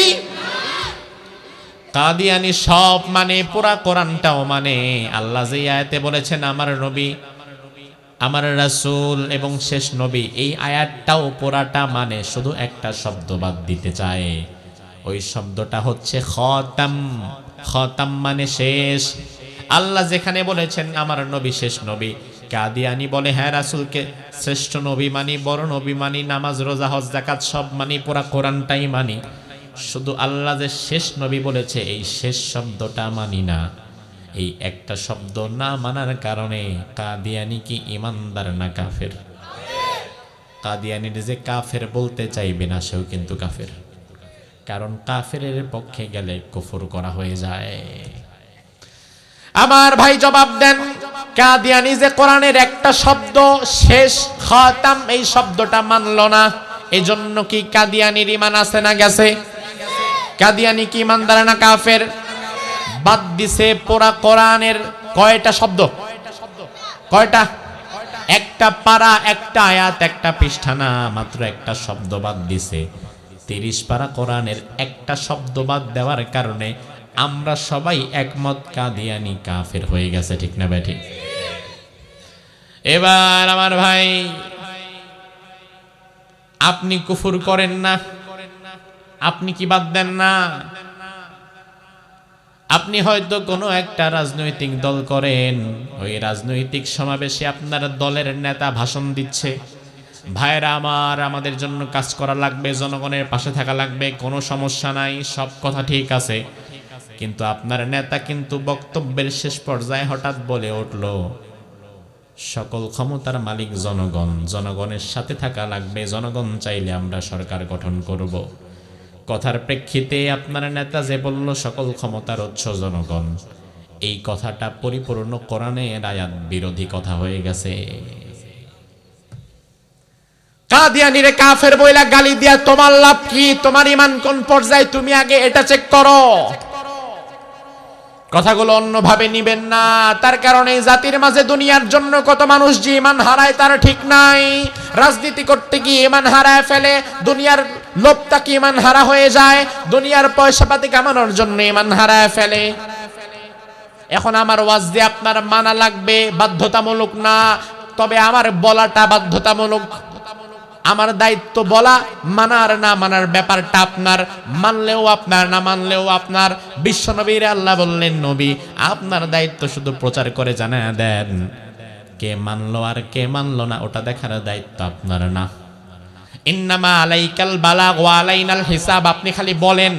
কাদিয়ানি সব মানে, পুরা কোরআনটাও মানে। আল্লাহ যে আয়াতে বলেছেন আমার নবী, আমার রাসূল এবং শেষ নবী, এই আয়াতটাও পুরাটা মানে, শুধু একটা শব্দ বাদ দিতে চায়। ওই শব্দটা হচ্ছে খাতাম। খাতাম মানে শেষ। আল্লাহ যেখানে বলেছেন আমার নবী শেষ নবী, কাদিয়ানি বলে হ্যাঁ রাসূলকে শ্রেষ্ঠ নবী মানি, বড় নবী মানি, নামাজ রোজা হজ যাকাত সব মানি, পুরা কোরআনটাই মানি, শুধু আল্লাহ যে শেষ নবী বলেছে এই শেষ শব্দটা মানি না। এই একটা শব্দ না মানার কারণে কাদিয়ানি কি ইমানদার না কাফের? কাদিয়ানির যে কাফের বলতে চাইবে না, সেও কিন্তু কাফের, কারণ কাফেরের পক্ষে গেলে কুফর করা হয়ে যায়। আমার ভাই জবাব দেন, কাদিয়ানি যে কোরআনের একটা শব্দ শেষ খাতাম এই শব্দটা মানলো না, এজন্য কি কাদিয়ানির ঈমান আছে না গেছে? কাদিয়ানি কি ইমানদার না কাফের? বাদ দিছে পুরা কোরআনের কয়টা শব্দ? কয়টা? একটা পারা, একটা আয়াত, একটা পৃষ্ঠা না, মাত্র একটা শব্দ বাদ দিছে। 30 পারা কোরআনের একটা শব্দ বাদ দেওয়ার কারণে আমরা সবাই একমত, কাদিয়ানি কাফের হয়ে গেছে, ঠিক না বেঠিক? এবার আমার ভাই, আপনি কুফর করেন না, আপনি কি বাদ দেন না? আপনি হয়তো কোনো একটা রাজনৈতিক দল করেন, ওই রাজনৈতিক সমাবেশে আপনার দলের নেতা ভাষণ দিচ্ছে, ভাইরা আমার, আমাদের জন্য কাজ করা লাগবে, জনগণের পাশে থাকা লাগবে, কোনো সমস্যা নাই, সব কথা ঠিক আছে। কিন্তু আপনার নেতা কিন্তু বক্তব্যের শেষ পর্যায়ে হঠাৎ বলে উঠল, সকল ক্ষমতার মালিক জনগণ, জনগণের সাথে থাকা লাগবে, জনগণ চাইলে আমরা সরকার গঠন করব। কথার প্রেক্ষিতে আপনার নেতা যে বলল সকল ক্ষমতার উৎস জনগণ, এই কথাটা পরিপূর্ণ কোরআনের আয়াত বিরোধী কথা হয়ে গেছে। কাদিয়ানিরে কাফের বইলা গালি দিয়া তোমার লাভ কি? তোমার ঈমান কোন পর্যায়ে তুমি আগে এটা চেক করো। কথাগুলো অন্যভাবে নিবেন না, তার কারণে জাতির মাঝে দুনিয়ার জন্য কত মানুষ যে ঈমান হারায় তার ঠিক নাই। রাজনীতি করতে গিয়ে ঈমান হারায় ফেলে, দুনিয়ার লোভটা কি ঈমান হারা হয়ে যায়, দুনিয়ার পয়সা পাতি কামানোর জন্য ঈমান হারায় ফেলে। এখন আমার ওয়াজ দিয়ে আপনার মানা লাগবে, বাধ্যতামূলক না, তবে আমার বলাটা বাধ্যতামূলক। আমার দায়িত্ব বলা, মানার না মানার ব্যাপারটা আপনার, মানলেও আপনার না মানলেও আপনার। বিশ্বনবীর আল্লাহ বললেন নবী, আপনার দায়িত্ব শুধু প্রচার করে জানায়া দেন, কে মানলো আর কে মানলো না ওটা দেখার দায়িত্ব আপনার না। ইন্নামা আলাইকাল বালাগ ওয়া আলাইনাল হিসাব। আপনি খালি বলেন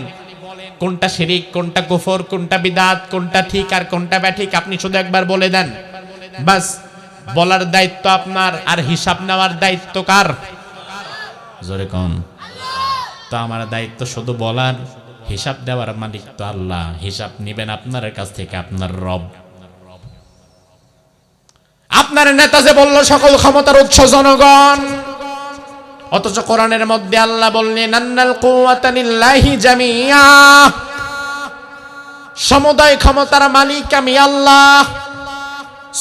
কোনটা শিরিক, কোনটা কুফর, কোনটা বিদআত, কোনটা ঠিক আর কোনটা ব্যাঠিক, আপনি শুধু একবার বলে দেন, বাস। বলার দায়িত্ব আপনার, আর হিসাব নেওয়ার দায়িত্ব কার? জোরে কোন। তো আমার দায়িত্ব শুধু বলার, হিসাব দেওয়ার মালিক তো আল্লাহ। হিসাব নিবেন আপনার কাছ থেকে আপনার রব। আপনার নেতা যে বলল সকল ক্ষমতার উৎস জনগণ, অথচ কোরআনের মধ্যে আল্লাহ বললেন আন্নাল কুওয়াতা লিল্লাহি জামিআ, সমুদয় ক্ষমতার মালিক আমি আল্লাহ।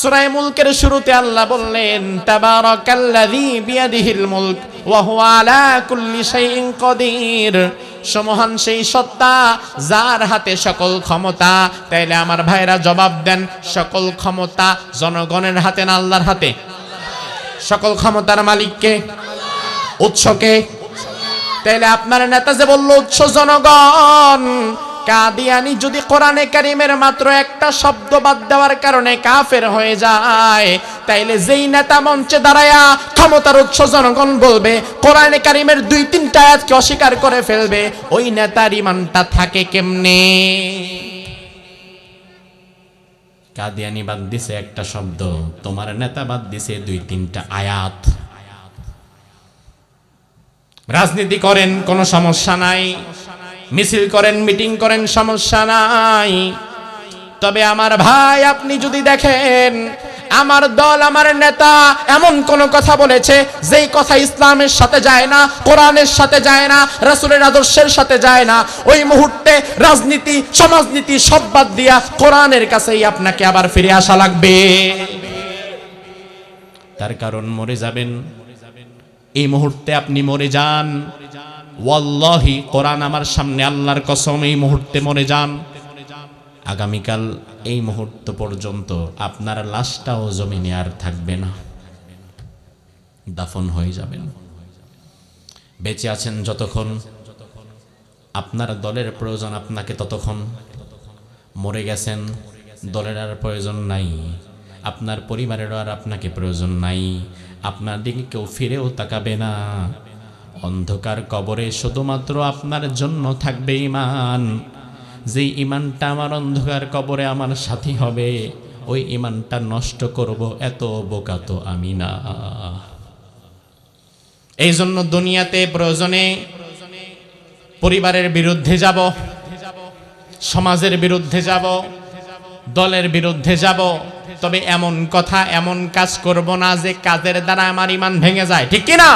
সূরা মুলকের শুরুতে আল্লাহ বললেন তাবারাকাল্লাযী বিয়াদিহিল মুলক ওয়া হুয়া আলা কুল্লি শাইইন কাদির। সমহান সেই সত্তা যার হাতে সকল ক্ষমতা। তাইলে আমার ভাইরা জবাব দেন, সকল ক্ষমতা জনগণের হাতে না আল্লাহর হাতে? সকল ক্ষমতার মালিককে, উৎসকে? তাইলে আপনার নেতা যে বলল উৎস জনগণ, কাদিয়ানি যদি কোরআনে কারীমের মাত্র একটা শব্দ বাদ দেওয়ার কারণে কাফের হয়ে যায়, তাইলে যেই নেতা মঞ্চে দাঁড়ায়া ক্ষমতার উৎস জনগণ বলবে, কোরআনে কারীমের 2-3টা আয়াতকে অস্বীকার করে ফেলবে, ওই নেতার ঈমানটা থাকে কেমনে? কাদিয়ানি বাদ দিছে একটা শব্দ, তোমার নেতা বাদ দিছে 2-3টা আয়াত। রাজনীতি করেন কোনো সমস্যা নাই, মিছিল করেন, মিটিং করেন, সমস্যা নাই। তবে আমার ভাই, আপনি যদি দেখেন আমার দল, আমার নেতা এমন কোন কথা বলেছে যেই কথা ইসলামের সাথে যায় না, কোরআনের সাথে যায় না, রাসূলের আদর্শের সাথে যায় না, ওই মুহূর্তে রাজনীতি, সমাজনীতি সব বাদ দিয়া কোরআনের কাছেই আপনাকে আবার ফিরে আসা লাগবে। তার কারণ মরে যাবেন, এই মুহূর্তে আপনি মরে যান, ওয়াল্লাহি কোরআন আমার সামনে, আল্লাহর কসম, এই মুহূর্তে মরে যান, আগামীকাল এই মুহূর্ত পর্যন্ত আপনার লাশটাও জমিনে আর থাকবে না, দাফন হয়ে যাবেন। বেঁচে আছেন যতক্ষণ আপনার দলের প্রয়োজন আপনাকে ততক্ষণ, মরে গেছেন দলের আর প্রয়োজন নাই, আপনার পরিবারেরও আর আপনাকে প্রয়োজন নাই, আপনার দিকে কেউ ফিরেও তাকাবে না। অন্ধকার কবরে শুধুমাত্র আপনার জন্য থাকবে ঈমান। যেই ঈমানটা আমার অন্ধকার কবরে আমার সাথী হবে, ওই ঈমানটা নষ্ট করব, এত বোকা তো আমি না। এই জন্য দুনিয়াতে প্রয়োজনে পরিবারের বিরুদ্ধে যাব, সমাজের বিরুদ্ধে যাব, দলের বিরুদ্ধে যাব, তবে এমন কথা, এমন কাজ করব না যে কাজের দ্বারা আমার ঈমান ভেঙে যায়, ঠিক কি না?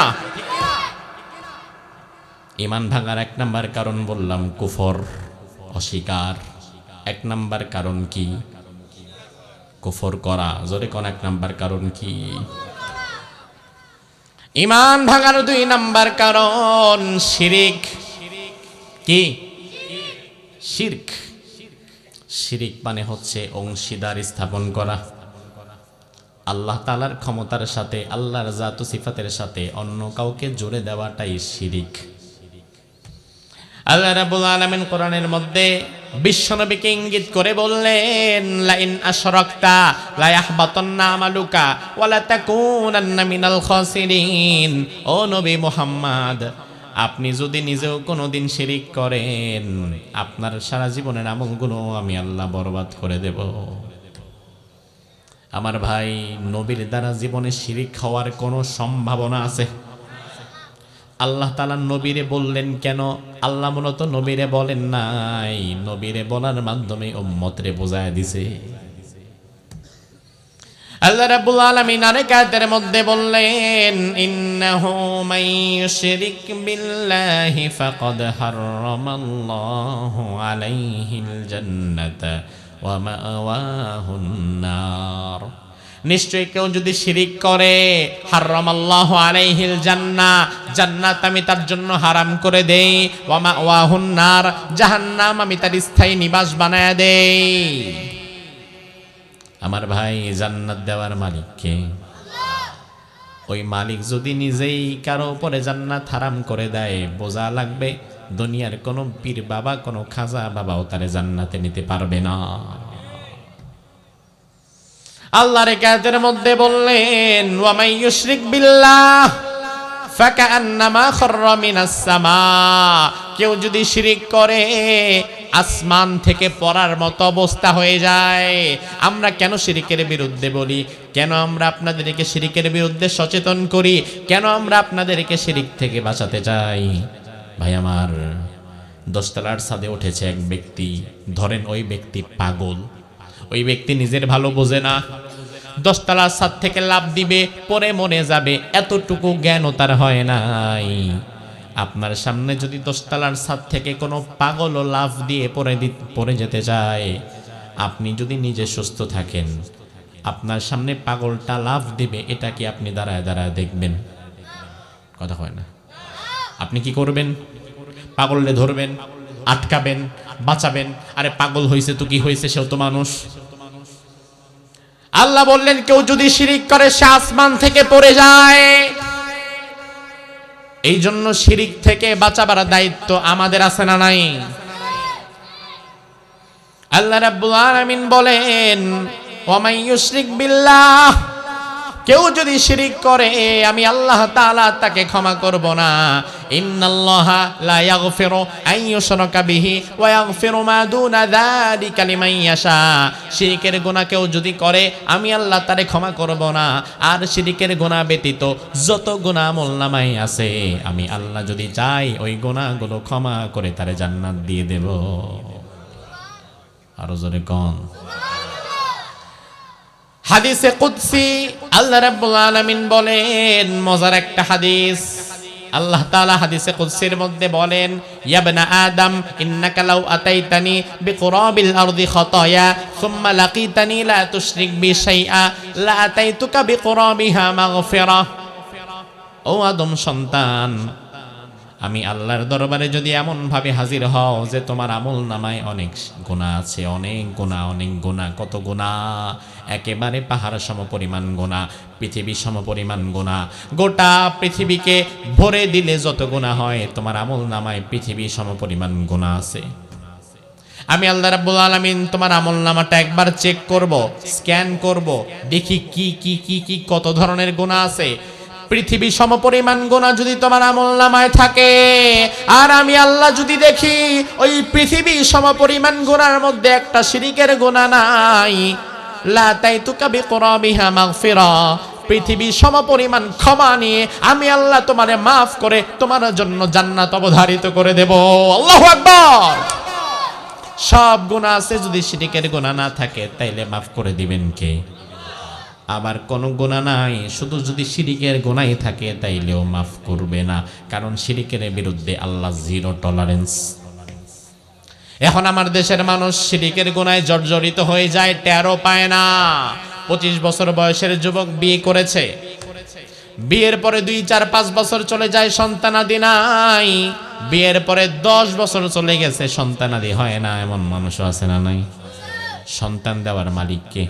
ঈমান ভাঙার 1 নাম্বার কারণ বললাম কুফর, অস্বীকার। 1 নাম্বার কারণ কি? কুফর করা। জোরে কোন 1 নাম্বার কারণ কি? ঈমান ভাঙার 2 নাম্বার কারণ শিরক। কি? শিরক। শিরক মানে হচ্ছে অংশীদার স্থাপন করা, আল্লাহ তাআলার ক্ষমতার সাথে, আল্লাহর জাত ও সিফাতের সাথে অন্য কাউকে জুড়ে দেওয়াটাই শিরক। আল্লাহ রাব্বুল আলামিন কোরআনের মধ্যে বিশ্বনবীকে ইঙ্গিত করে বললেন, লাইন আশরাকতা লা ইয়াহবাতান্না আমালুকা ওয়া লা তাকুনান্না মিনাল খাসিরিন। ও নবী মুহাম্মদ, আপনি যদি নিজেও কোনোদিন শিরিক করেন, আপনার সারা জীবনের আমলগুলো আমি আল্লাহ বরবাদ করে দেব। আমার ভাই, নবীর দ্বারা জীবনে শিরিক হওয়ার কোনো সম্ভাবনা আছে? আল্লাহ তাআলা নবীরে বললেন কেন? আল্লাহ মূলত নবীরে বলেন নাই, নবীরে বলার মাধ্যমে উম্মতরে বোঝায় দিছে। আল্লাহ রাব্বুল আলামিন আরেক আয়াতের মধ্যে বললেন, ইন্নাহু মাইয়ুশরিক বিল্লাহি ফাকাদ হারামাল্লাহু আলাইহিল জান্নাতা ওয়া মাআওয়াহুন নার। নিশ্চয়ই কেউ যদি শিরিক করে, হারামাল্লাহু আলাইহিল জান্নাহ, জান্নাত আমি তার জন্য হারাম করে দেই, ওয়া মাআওয়াহুন নার, জাহান্নাম আমি তার স্থায়ী নিবাস বানায়া দেই। আমার ভাই, জান্নাত দেওয়ার মালিক কে? ওই মালিক যদি নিজেই কারো উপরে জান্নাত হারাম করে দেয়, বোঝা লাগবে দুনিয়ার কোনো পীর বাবা, কোনো খাজা বাবাও তারে জান্নাতে নিতে পারবে না। আল্লাহর আয়াতের মধ্যে বললেন, ওয়া মাই ইউশরিক বিল্লাহ ফাকান্নামা খাররা মিনাস সামা। কেউ যদি শিরিক করে, আসমান থেকে পড়ার মতো অবস্থা হয়ে যায়। আমরা কেন শিরিকের বিরুদ্ধে বলি? কেন আমরা আপনাদেরকে শিরিকের বিরুদ্ধে সচেতন করি? কেন আমরা আপনাদেরকে শিরিক থেকে বাঁচাতে চাই? ভাই আমার, 10 তলার ছাদে উঠেছে এক ব্যক্তি, ধরেন ওই ব্যক্তি পাগল, ওই ব্যক্তি নিজের ভালো বোঝে না, 10 তলার ছাদ থেকে লাফ দিবে, পরে মরে যাবে, এতটুকু জ্ঞানও তার হয় নাই। আপনার সামনে যদি 10 তলার ছাদ থেকে কোনো পাগলও লাফ দিয়ে পড়ে যেতে চায়, আপনি যদি নিজে সুস্থ থাকেন, আপনার সামনে পাগলটা লাফ দিবে, এটা কি আপনি দাঁড়ায় দাঁড়ায় দেখবেন? কথা হয় না। আপনি কি করবেন? পাগলরে ধরবেন, আটকাবেন, বাঁচাবেন। আরে পাগল হয়েছে তো কি হয়েছে, সেও তো মানুষ। আল্লাহ বললেন, কেউ যদি শিরিক করে সে আসমান থেকে পড়ে যায়। এই জন্য শিরিক থেকে বাঁচাবার দায়িত্ব আমাদের আছে না নাই? আল্লাহ রাব্বুল আলামিন বলেন, ওয়া মান ইউশরিক বিল্লাহ, কেউ যদি শিরিক করে আমি আল্লাহ তাআলা তাকে ক্ষমা করব না। ইন্নাল্লাহা লা ইয়াগফিরু আন ইউশরাকা বিহি ওয়া ইয়াগফিরু মা দুনা যালিকা লিমান ইয়াশা। শিরিকের গুনাহ কেউ যদি করে আমি আল্লাহ তারে ক্ষমা করব না। আর শিরিকের গুনাহ ব্যতীত যত গুনাহ আমলনামায় আছে আমি আল্লাহ যদি চাই ওই গুনাহগুলো ক্ষমা করে তারে জান্নাত দিয়ে দেব। আরো জোরে কোন। হাদিসে কুদসি আল্লাহ রাব্বুল আলামিন বলেন, মজার একটা হাদিস। আল্লাহ তাআলা হাদিসে কুদসির মধ্যে বলেন, ইয়া ইবনা আদম ইন্নাকা লাউ আতাইতানি বিকুরাবিল আরদি খাতায়া সুম্মা লাকিতানি লা তুশরিক বি শাইআ লা আতাইতুকা বিকুরাবিহা মাগফিরা। ও আদম সন্তান, আমি আল্লাহর দরবারে যদি এমন ভাবে হাজির হও যে তোমার আমল নামায় অনেক গুনাহ আছে, অনেক গুনাহ, কত গুনাহ, একেবারে পাহাড় সম পরিমাণ গুনাহ, পৃথিবী সম পরিমাণ গুনাহ, গোটা পৃথিবীকে ভরে দিলে যত গুনাহ হয় তোমার আমল নামায় পৃথিবী সম পরিমাণ গুনাহ আছে। আমি আল্লাহ রাব্বুল আলামিন তোমার আমল নামাটা একবার চেক করব, স্ক্যান করব, দেখি কি কি কি কি কত ধরনের গুনাহ আছে। পৃথিবী সমপরিমাণ গুনাহ যদি তোমার আমলনামায় থাকে, আর আমি আল্লাহ যদি দেখি ওই পৃথিবী সমপরিমাণ গুনার মধ্যে একটা শিরিকের গুনাহ নাই, লা তাইতুকা বিকুরাবিহা মাগফিরা, পৃথিবী সমপরিমাণ ক্ষমা নিয়ে আমি আল্লাহ তোমারে মাফ করে তোমার জন্য জান্নাত অবধারিত করে দেব। আল্লাহু আকবার। সব গুনাহ আছে, যদি শিরিকের গুনাহ না থাকে তাইলে মাফ করে দিবেন কে? আবার কোন গুনাহ নাই, শুধু যদি শিরিকের গুনাহই থাকে তাইলেও মাফ করবে না, কারণ শিরিকের বিরুদ্ধে আল্লাহ জিরো টলারেন্স। এখন আমার দেশের মানুষ শিরিকের গুনাহে জর্জরিত হয়ে যায়, টেরও পায় না। 25 বছর বয়সের যুবক বিয়ে করেছে, বিয়ের পরে 2, 4, 5 বছর চলে যায়, সন্তানাদি নাই। বিয়ের পরে 10 বছর চলে গেছে, সন্তানাদি হয় না। এমন মানুষও আছে না নাই? সন্তান দেওয়ার মালিক কে?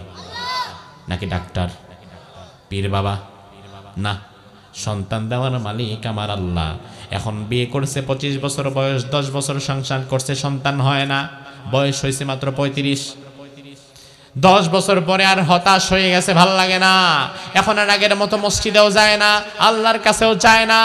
নাকি ডাক্তার, পীর বাবা? না, সন্তান দেওয়ার মালিক আমার আল্লাহ। এখন বিয়ে করছে 25 বছর বয়স, 10 বছর সংসার করছে, সন্তান হয় না, বয়স হয়েছে মাত্র 35। 10 বছর পরে আর হতাশ হয়ে গেছে, ভাল লাগে না। এখন আর আগের মতো মসজিদেও যায় না, আল্লাহর কাছেও চায় না।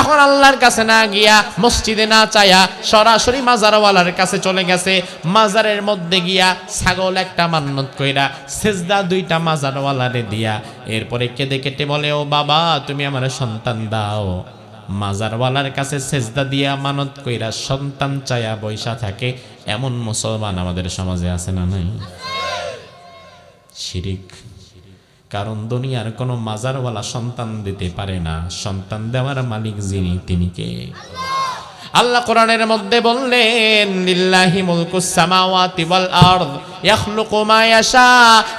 এখন আল্লাহর কাছে না গিয়া, মসজিদে না চায়া সরাসরি মাজারওয়ালার কাছে চলে গেছে। মাজারের মধ্যে গিয়া ছাগল একটা মান্নত কইরা সেজদা 2টা মাজারওয়ালারে দিয়া এরপরে কেঁদে কেটে বলে, ও বাবা তুমি আমার সন্তান দাও। মাজারওয়ালার কাছে সেজদা দিয়া মানত কইরা সন্তান চায়া বৈশা থাকে এমন মুসলমান আমাদের সমাজে আছে না নাই? শিরিক। কারণ দুনিয়ার কোনো মাজারওয়ালা সন্তান দিতে পারে না, সন্তান দেওয়ার মালিক যিনি তিনি কে? আল্লাহ কোরআনের মধ্যে বললেন, লিল্লাহি মুলকুস সামাওয়াতি ওয়াল আরদ ইয়াখলুকু মা ইয়াশা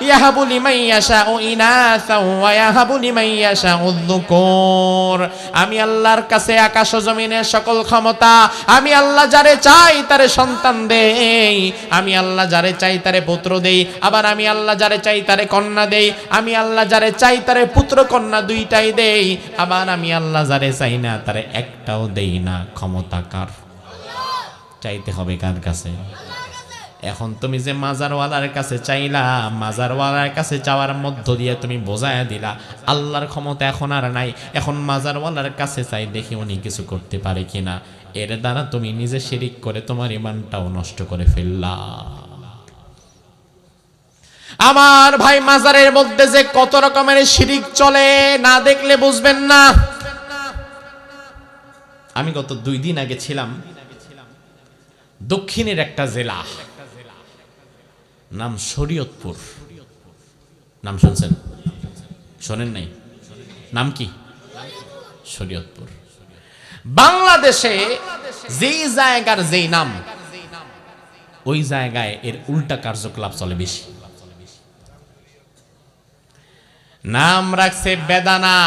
ইয়াহাবু লিমান ইয়াশাউ ইনাসা ওয়া ইয়াহাবু লিমান ইয়াশাউ যুকুর। আমি আল্লাহর কাছে আকাশ ও জমিনের সকল ক্ষমতা। আমি আল্লাহ যারে চাই তারে সন্তান দেই, আমি আল্লাহ যারে চাই তারে পুত্র দেই, আবার আমি আল্লাহ যারে চাই তারে কন্যা দেই। আমি আল্লাহ যারে চাই তারে পুত্র কন্যা 2টাই দেই, আবার আমি আল্লাহ যারে চাই না তারে একটাও দেই না। ক্ষমতা কার? চাইতে হবে কার কাছে? এখন তুমি যে মাজারওয়ালার কাছে চাইলা, মাজারওয়ালার কাছে চাওয়ার মধ্য দিয়ে তুমি বোঝায়া দিলা আল্লাহর ক্ষমতা এখন আর নাই। এখন মাজারওয়ালার কাছে চাই, দেখি উনি কিছু করতে পারে কিনা। এর দ্বারা তুমি নিজে শিরিক করে তোমার ঈমানটাও নষ্ট করে ফেললা। আমার ভাই, মাজারের মধ্যে যে কত রকমের শিরিক চলে না দেখলে বুঝবেন না। আমি গত 2 দিন আগে ছিলাম দক্ষিণের একটা জেলা, নাম শরীয়তপুর। নাম শুনছেন? শোনেন নাই? নাম কি? শরীয়তপুর। বাংলাদেশে যেই জায়গার যেই নাম, ওই জায়গায় এর উল্টা কার্যকলাপ চলে বেশি। নাম রাখছে বেদানা,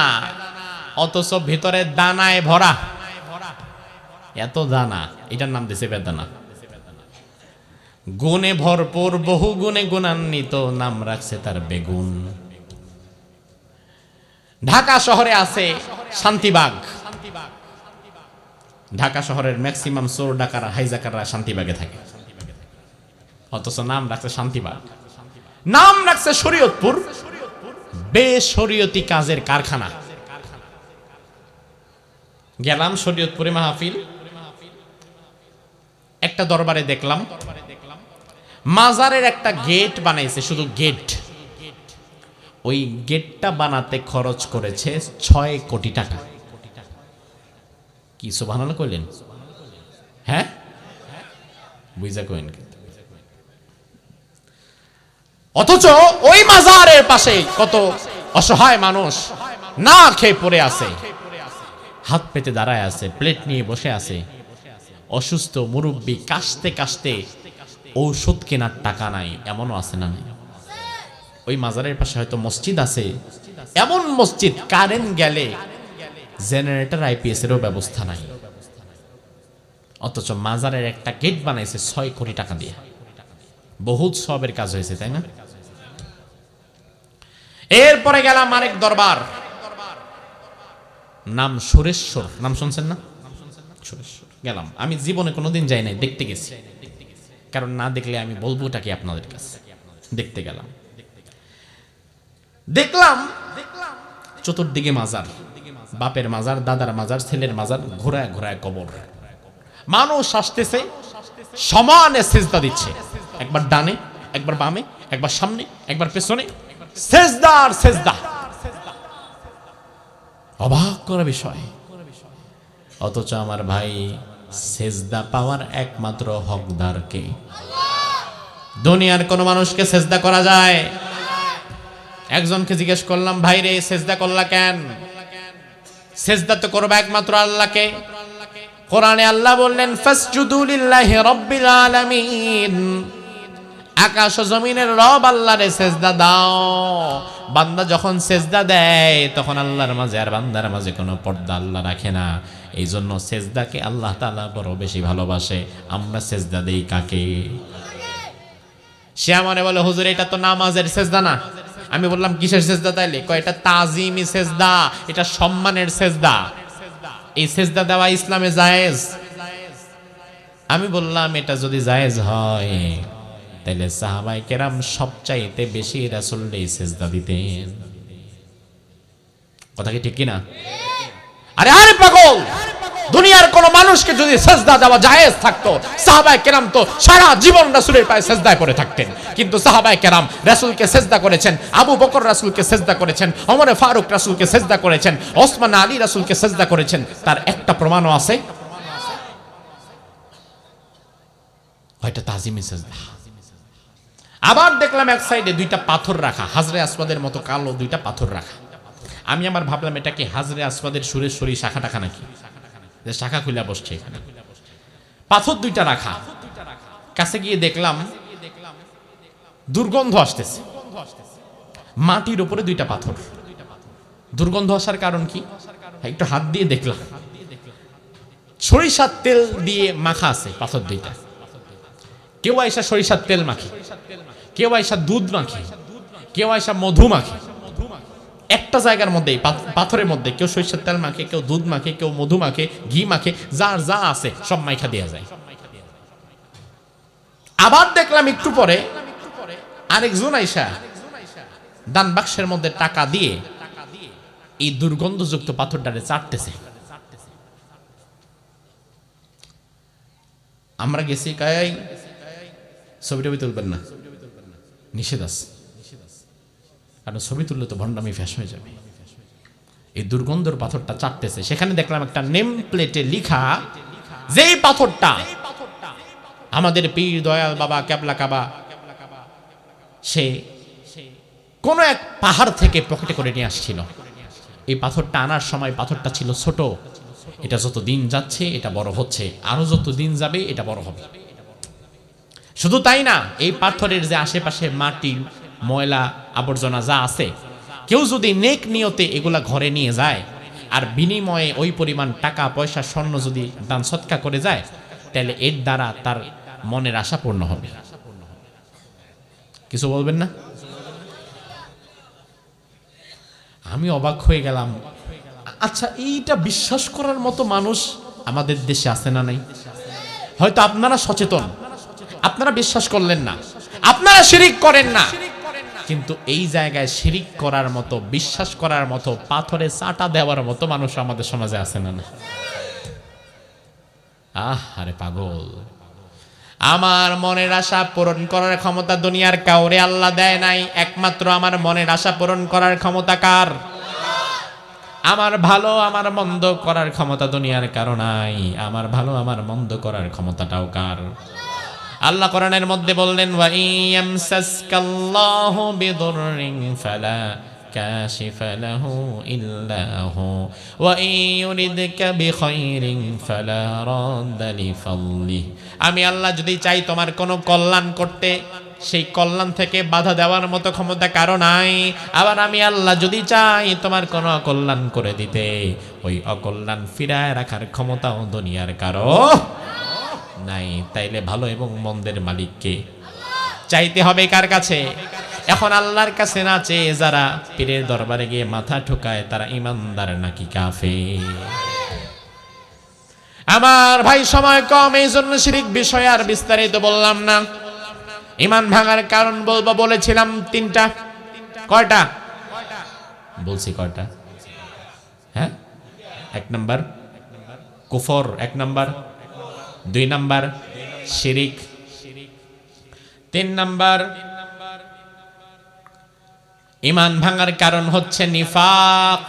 অথচ ভিতরে দানায় ভরা। এত দানা, এটার নাম দিছে বেদানা। গুণে ভরপুর, বহু গুণে গুণান্বিত, নাম রাখছে তার বেগুন। ঢাকা শহরে আছে শান্তিবাগ। ঢাকা শহরের ম্যাক্সিমাম চোর ডাকারা, হাইজাকাররা শান্তিবাগে থাকে। অথচ নাম রাখছে শান্তিবাগ, নাম রাখছে শরীয়তপুর, বেশরীয়তি কাজের কারখানা। গেলাম শরীয়তপুরে মাহফিল, একটা দরবারে দেখলাম মাজারের একটা গেট বানাইছে, শুধু গেট। ওই গেটটা বানাতে খরচ করেছে 6 কোটি টাকা। কি সুবহানাল্লাহ কইলেন? হ্যাঁ, বুঝা কইন। অথচ ওই মাজারের পাশে কত অসহায় মানুষ না খেয়ে পড়ে আছে, হাত পেতে দাঁড়ায় আছে, প্লেট নিয়ে বসে আছে, অসুস্থ মুরব্বী, কাশতে কাশতে ঔষধ কেনার টাকা নাই, এমনও আছে না? ওই মাজারের পাশে হয়তো মসজিদ আছে, এমন মসজিদ কারেন্ট গেলে জেনারেটর আইপিএস এরও ব্যবস্থা নাই। অথচ মাজারের একটা গেট বানাইছে 6 কোটি টাকা দিয়ে। বহুত সবের কাজ হয়েছে, তাই না? এরপরে গেলাম আরেক দরবার, নাম সুরেশ্বর। নাম শুনছেন না? সুরেশ্বর গেলাম। আমি জীবনে কোনোদিন যাই নাই, দেখতে গেছি, কারণ না দেখলে আমি বলবোটা কি আপনাদের কাছে। দেখতে গেলাম, দেখলাম চতুর্দিকে মাজার, বাপের মাজার, দাদার মাজার, ছেলের মাজার, ঘোরায় ঘোরায় কবর। মানুষ আসতেছে, সমানে সেজদা দিচ্ছে, একবার ডানে, একবার বামে, একবার সামনে, একবার পেছনে, সেজদা আর সেজদা। অবাক করা বিষয়। অথচ আমার ভাই, সেজদা পাওয়ার একমাত্র হকদার কে? দুনিয়ার কোন মানুষকে সেজদা করা যায়? একজনকে জিজ্ঞেস করলাম, ভাই রে সেজদা করলা কেন? সেজদা তো করবে একমাত্র আল্লাহকে। কোরআনে আল্লাহ বললেন, ফাসজুদু লিল্লাহি রাব্বিল আলামিন, আকাশ ও জমিনের রব আল্লাহরে সেজদা দাও। বান্দা যখন সেজদা দেয় তখন আল্লাহর মাঝে আর বান্দার মাঝে কোনো পর্দা আল্লাহ রাখে না। এই জন্য সেজদাকে আল্লাহ তাআলা বড় বেশি ভালোবাসে। আমরা সেজদা দেই কাকে? সে আমারে বলে, হুজুর এটা তো নামাজের সেজদা না। আমি বললাম, কিসের সেজদা তাইলে? কয় এটা তাজিমি সেজদা, এটা সম্মানের সেজদা। এই সেজদা দেওয়া ইসলামে জায়েজ। আমি বললাম, এটা যদি জায়েজ হয় তাহলে সাহাবায়ে কেরাম সবচাইতে বেশি রাসূলকে সেজদা দিতেন। কথা কি ঠিক কিনা? আরে আরে পাগল, দুনিয়ার কোন মানুষকে যদি সেজদা দেওয়া জায়েজ থাকতো, সাহাবায়ে কেরাম তো সারা জীবন রাসূলের পায়ে সেজদায় পড়ে থাকতেন। কিন্তু সাহাবায়ে কেরাম রাসূলকে সেজদা করেছেন, আবু বকর রাসূলকে সেজদা করেছেন, ওমর ফারুক রাসূলকে সেজদা করেছেন, ওসমান আলী রাসূলকে সেজদা করেছেন। তার একটা প্রমাণও আছে, হয়তো তাজিমি সেজদা। আবার দেখলাম এক সাইডে দুইটা পাথর রাখা, হাজরে আসওয়াদের মতো কালো দুইটা পাথর রাখা। আমি আমার ভাবলাম, এটা কি হাজরে আসওয়াদের সুরেশ্বরী শাখা টাকা নাকি, যে শাখা খুলে বসছে এখানে? পাথর দুইটা রাখা, কাছে গিয়ে দেখলাম দুর্গন্ধ আসতেছে। মাটির উপরে দুইটা পাথর, দুর্গন্ধ আসার কারণ কি? একটু হাত দিয়ে দেখলাম, সরিষার তেল দিয়ে মাখা আছে পাথর দুইটা। কেউ আইসা সরিষার তেল মাখে, কেউ আইসা দুধ মাখে, কেউ আইসা মধু মাখে। একটা জায়গার মধ্যেই পাথরের মধ্যে কেউ সরিষার তেল মাখে, কেউ দুধ মাখে, কেউ মধু মাখে, ঘি মাখে, যার যা আছে সব মাইখা দেয়া যায়। আবার দেখলাম একটু পরে আরেকজন আইসা দান বাক্সের মধ্যে টাকা দিয়ে এই দুর্গন্ধযুক্ত পাথরটারে চাটতেছে। আমরা গেছি, কাই ছবি টবি তুলবেন না, নিষেধ আছে, কারণ ছবি তুললে তো ভণ্ডামি ফ্যাশ হয়ে যাবে। এই দুর্গন্ধর পাথরটা চাটতেছে। সেখানে দেখলাম একটা নেম প্লেটে লিখা, যেই পাথরটা আমাদের পীর দয়াল বাবা কেবলা কাবা সে কোন এক পাহাড় থেকে পকেটে করে নিয়ে আসছিল। এই পাথরটা আনার সময় পাথরটা ছিল ছোট, এটা যত দিন যাচ্ছে এটা বড় হচ্ছে, আরো যত দিন যাবে এটা বড় হবে। শুধু তাই না, এই পাথরের যে আশেপাশে মাটি ময়লা আবর্জনা যা আছে, কেউ যদি নেক নিয়তে এগুলা ঘরে নিয়ে যায় আর বিনিময়ে ওই পরিমাণ টাকা পয়সা স্বর্ণ যদি দান সৎকা করে যায়, তাহলে এর দ্বারা তার মনের আশা পূর্ণ হবে। কিছু বলবেন না? আমি অবাক হয়ে গেলাম। আচ্ছা, এইটা বিশ্বাস করার মতো মানুষ আমাদের দেশে আছে না নাই? হয়তো আপনারা সচেতন, আপনারা বিশ্বাস করলেন না, আপনারা শিরিক করেন না, কিন্তু এই জায়গায় শিরিক করার মতো, বিশ্বাস করার মতো, পাথরে চাটা দেওয়ার মতো মানুষ আমাদের সমাজে আছে না? আরে পাগল, আমার মনের আশা পূরণ করার ক্ষমতা দুনিয়ার কাউরে আল্লাহ দেয় নাই, একমাত্র আমার মনের আশা পূরণ করার ক্ষমতা কার? আমার ভালো আমার মন্দ করার ক্ষমতা দুনিয়ার কারো নাই, আমার ভালো আমার মন্দ করার ক্ষমতাটাও কার? আল্লাহ কোরআনের মধ্যে বললেন, ওয়া ইয়ামসাসকাল্লাহু বিদুররিন ফালা কাশিফা লাহু ইল্লা হু ওয়া ইউরিদকা বিখাইরিন ফালা রাদ্দা লিফাদলিহি। আমি আল্লাহ যদি চাই তোমার কোনো কল্যাণ করতে, সেই কল্যাণ থেকে বাধা দেওয়ার মতো ক্ষমতা কারো নাই। আবার আমি আল্লাহ যদি চাই তোমার কোনো অকল্যাণ করে দিতে, ওই অকল্যাণ ফিরায় রাখার ক্ষমতাও দুনিয়ার কারো নাই। তাইলে ভালো এবং মন্দের মালিককে চাইতে হবে কার কাছে? এখন আল্লাহর কাছে না চেয়ে যারা পীরের দরবারে গিয়ে মাথা ঠোকায়, তারা ইমানদার নাকি কাফের? আমার ভাই সময় কম, এই জন্য শিরিক বিষয় আর বিস্তারিত বললাম না। ইমান ভাঙার কারণ বলবো, বলেছিলাম তিনটা। কয়টা বলছি? কয়টা? হ্যাঁ, 1 নাম্বার কুফর, 1 নাম্বার, 2 নাম্বার শিরিক, 3 নাম্বার ইমান ভাঙার কারণ হচ্ছে নিফাক।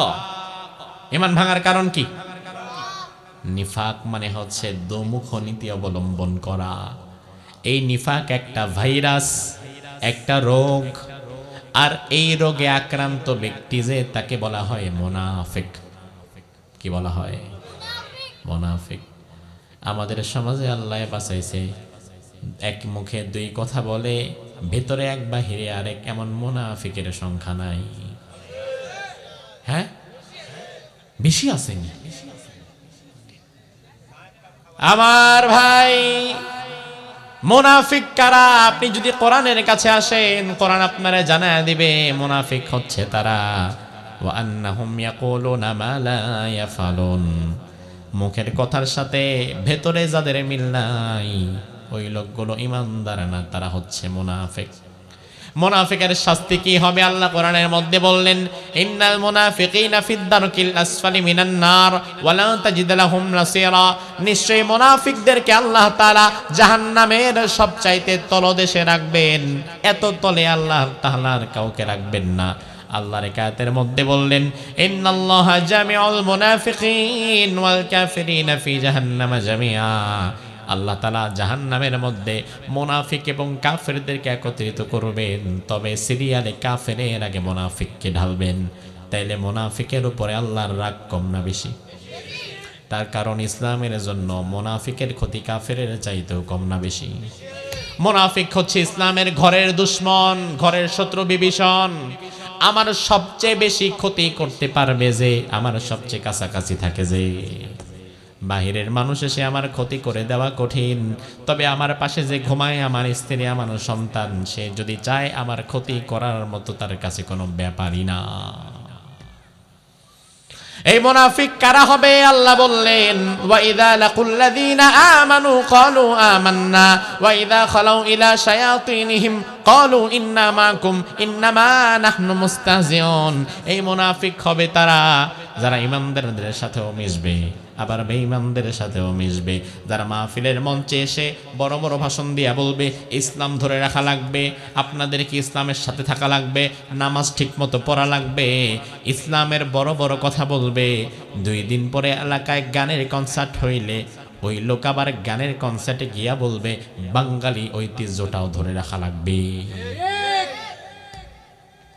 ইমান ভাঙার কারণ কি? নিফাক মানে হচ্ছে দোমুখ নীতি অবলম্বন করা। এই নিফাক একটা ভাইরাস, একটা রোগ, আর এই রোগে আক্রান্ত ব্যক্তি যে, তাকে বলা হয় মুনাফিক। কি বলা হয়? মুনাফিক। আমাদের সমাজে আল্লাহ বাঁচাইছে, এক মুখে 2 কথা বলে, ভেতরে এক বাহিরে আরেক, এমন মুনাফিকের সংখ্যা নাই। হ্যাঁ, বেশি আসেনি। আমার ভাই, মুনাফিক কারা? আপনি যদি কোরআনের কাছে আসেন, কোরআন আপনারে জানায় দিবে মুনাফিক হচ্ছে তারা, ওয়া আন্নাহুম ইয়াকুলুনা মা লা ইয়াফালুন। মুখের কথার সাথে ভেতরে যাদের মিল নাই, ওই লোকগুলো ইমানদার না, তারা হচ্ছে মুনাফিক। মুনাফিকের শাস্তি কি হবে? আল্লাহ কোরআনের মধ্যে বললেন, ইন্নাল মুনাফিকিনা ফিদ দারকিল আসফালি মিনান নার ওয়া লা তাজিদ লাহুম নাসীরা। নিশ্চয়ই মুনাফিকদেরকে আল্লাহ তাআলা জাহান্নামের সবচাইতে তলদেশে রাখবেন, এত তলে আল্লাহ তাআলার কাউকে রাখবেন না। আল্লাহর আয়াতের মধ্যে বললেন, ইন্নাল্লাহা জামিউল মুনাফিকিন ওয়াল কাফিরিনা ফি জাহান্নামা জামিআ। আল্লাহ তাআলা জাহান্নামের মধ্যে মুনাফিক এবং কাফেরদেরকে একত্রিত করবেন, তবে সিরিয়ালে কাফেরের আগে মুনাফিককে ঢালবেন। তাইলে মুনাফিকের উপরে আল্লাহর রাগ কম না বেশি? তার কারণ ইসলামের জন্য মুনাফিকের ক্ষতি কাফেরের চাইতেও কম না বেশি? মুনাফিক হচ্ছে ইসলামের ঘরের দুশমন, ঘরের শত্রু বিভীষণ। আমার সবচেয়ে বেশি ক্ষতি করতে পারবে যে, আমার সবচেয়ে কাছাকাছি থাকে যে। বাহিরের মানুষ এসে আমার ক্ষতি করে দেওয়া কঠিন, তবে আমার পাশে যে ঘুমায়, আমার স্ত্রী, আমার সন্তান, সে যদি চায় আমার ক্ষতি করার মতো, তার কাছে কোনো ব্যাপারই না। এই মুনাফিক কারা হবে? আল্লাহ বললেন, ওয়া ইযা লাকুল্লাযীনা আমানু ক্বালু আমান্না ওয়া ইযা খালাউ ইলা শায়াতিনহিম ক্বালু ইন্না মাকুম ইন্নামা নাহনু মুস্তাহজিউন। এই মুনাফিক হবে তারা যারা ঈমানদারদের সাথেও মিশবে, আবার বেঈমানদের সাথেও মিশবে। যারা মাহফিলের মঞ্চে এসে বড় বড় ভাষণ দিয়া বলবে, ইসলাম ধরে রাখা লাগবে, আপনাদের কি ইসলামের সাথে থাকা লাগবে, নামাজ ঠিক মতো পড়া লাগবে, ইসলামের বড় বড় কথা বলবে। 2 দিন পরে এলাকায় গানের কনসার্ট হইলে ওই লোক আবার গানের কনসার্টে গিয়া বলবে, বাঙালি ঐতিহ্যটাও ধরে রাখা লাগবে।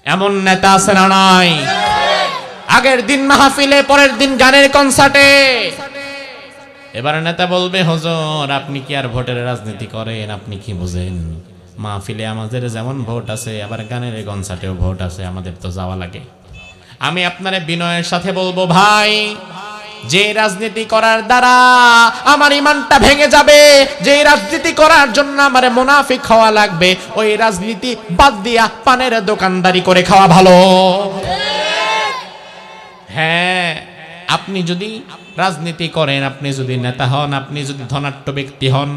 এমন নেতা আছে না নাই? আগের দিন মাহফিলে, পরের দিন গানের কনসার্টে। এবার নেতা বলবে, হুজুর আপনি কি আর ভোটের রাজনীতি করেন? আপনি কি বুঝেন? মাহফিলে আমাদের যেমন ভোট আছে, আবার গানের কনসার্টেও ভোট আছে, আমাদের তো যাওয়া লাগে। আমি আপনারে বিনয়ের সাথে বলবো, ভাই, যে রাজনীতি করার দ্বারা আমার ইমানটা ভেঙে যাবে, যে রাজনীতি করার জন্য আমার মুনাফিক হওয়া লাগবে, ওই রাজনীতি বাদ দিয়া পানের দোকানদারি করে খাওয়া ভালো। হ্যাঁ, আপনি যদি রাজনীতি করেন, আপনি যদি নেতা হন, আপনি যদি ধনাঢ্য ব্যক্তি হন,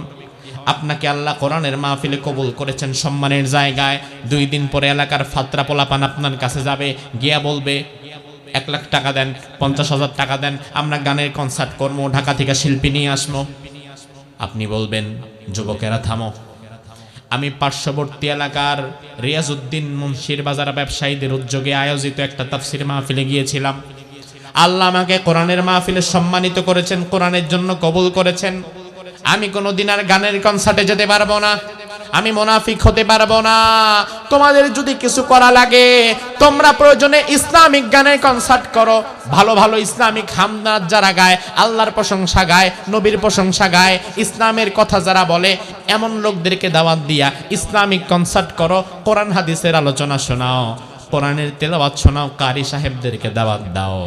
আপনাকে আল্লাহ কোরআনের মাহফিলে কবুল করেছেন সম্মানের জায়গায়। 2 দিন পরে এলাকার ফাত্রা পোলাপান আপনার কাছে যাবে, গিয়া বলবে 1 লাখ টাকা দেন, 50,000 টাকা দেন, আমরা গানের কনসার্ট করবো, ঢাকা থেকে শিল্পী নিয়ে আসবো। আপনি বলবেন, যুবকেরা থামো, আমি পার্শ্ববর্তী এলাকার রিয়াজউদ্দিন মুন্সির বাজার ব্যবসায়ীদের উদ্যোগে আয়োজিত একটা তাফসির মাহফিলে গিয়েছিলাম। আল্লাহ আমাকে কোরআনের মাহফিলে সম্মানিত করেছেন, কোরআনের জন্য কবুল করেছেন। আমি কোনোদিন আর গানের কনসার্টে যেতে পারবো না, আমি মুনাফিক হতে পারবো না। তোমাদের যদি কিছু করা লাগে, তোমরা প্রয়োজনে ইসলামিক গানের কনসার্ট করো। ভালো ভালো ইসলামিক হামদাত যারা গায়, আল্লাহর প্রশংসা গায়, নবীর প্রশংসা গায়, ইসলামের কথা যারা বলে, এমন লোকদেরকে দাওয়াত দিয়া ইসলামিক কনসার্ট করো, কোরআন হাদিসের আলোচনা শোনাও, কোরআনের তেলাওয়াত শোনাও, কারি সাহেবদেরকে দাওয়াত দাও।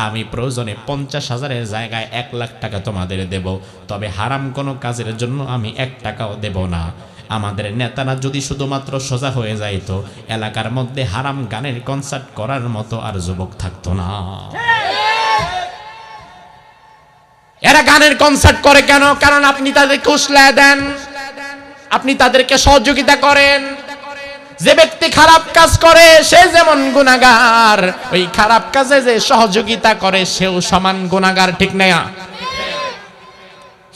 আমি প্রয়োজনে 50,000-এর জায়গায় 1 লাখ টাকা তোমাদের দেব, তবে হারাম কোনো কাজের জন্য আমি 1 টাকাও দেব না। আমাদের নেতারা যদি শুধুমাত্র সোজা হয়ে যাইতো, এলাকার মধ্যে হারাম গানের কনসার্ট করার মতো আর যুবক থাকতো না। এরা গানের কনসার্ট করে কেন? কারণ আপনি তাদেরকে উস্কায় দেন, আপনি তাদেরকে সহযোগিতা করেন। যে ব্যক্তি খারাপ কাজ করে সে যেমন গুনাহগার, ওই খারাপ কাজে যে সহযোগিতা করে সেও সমান গুনাহগার, ঠিক না?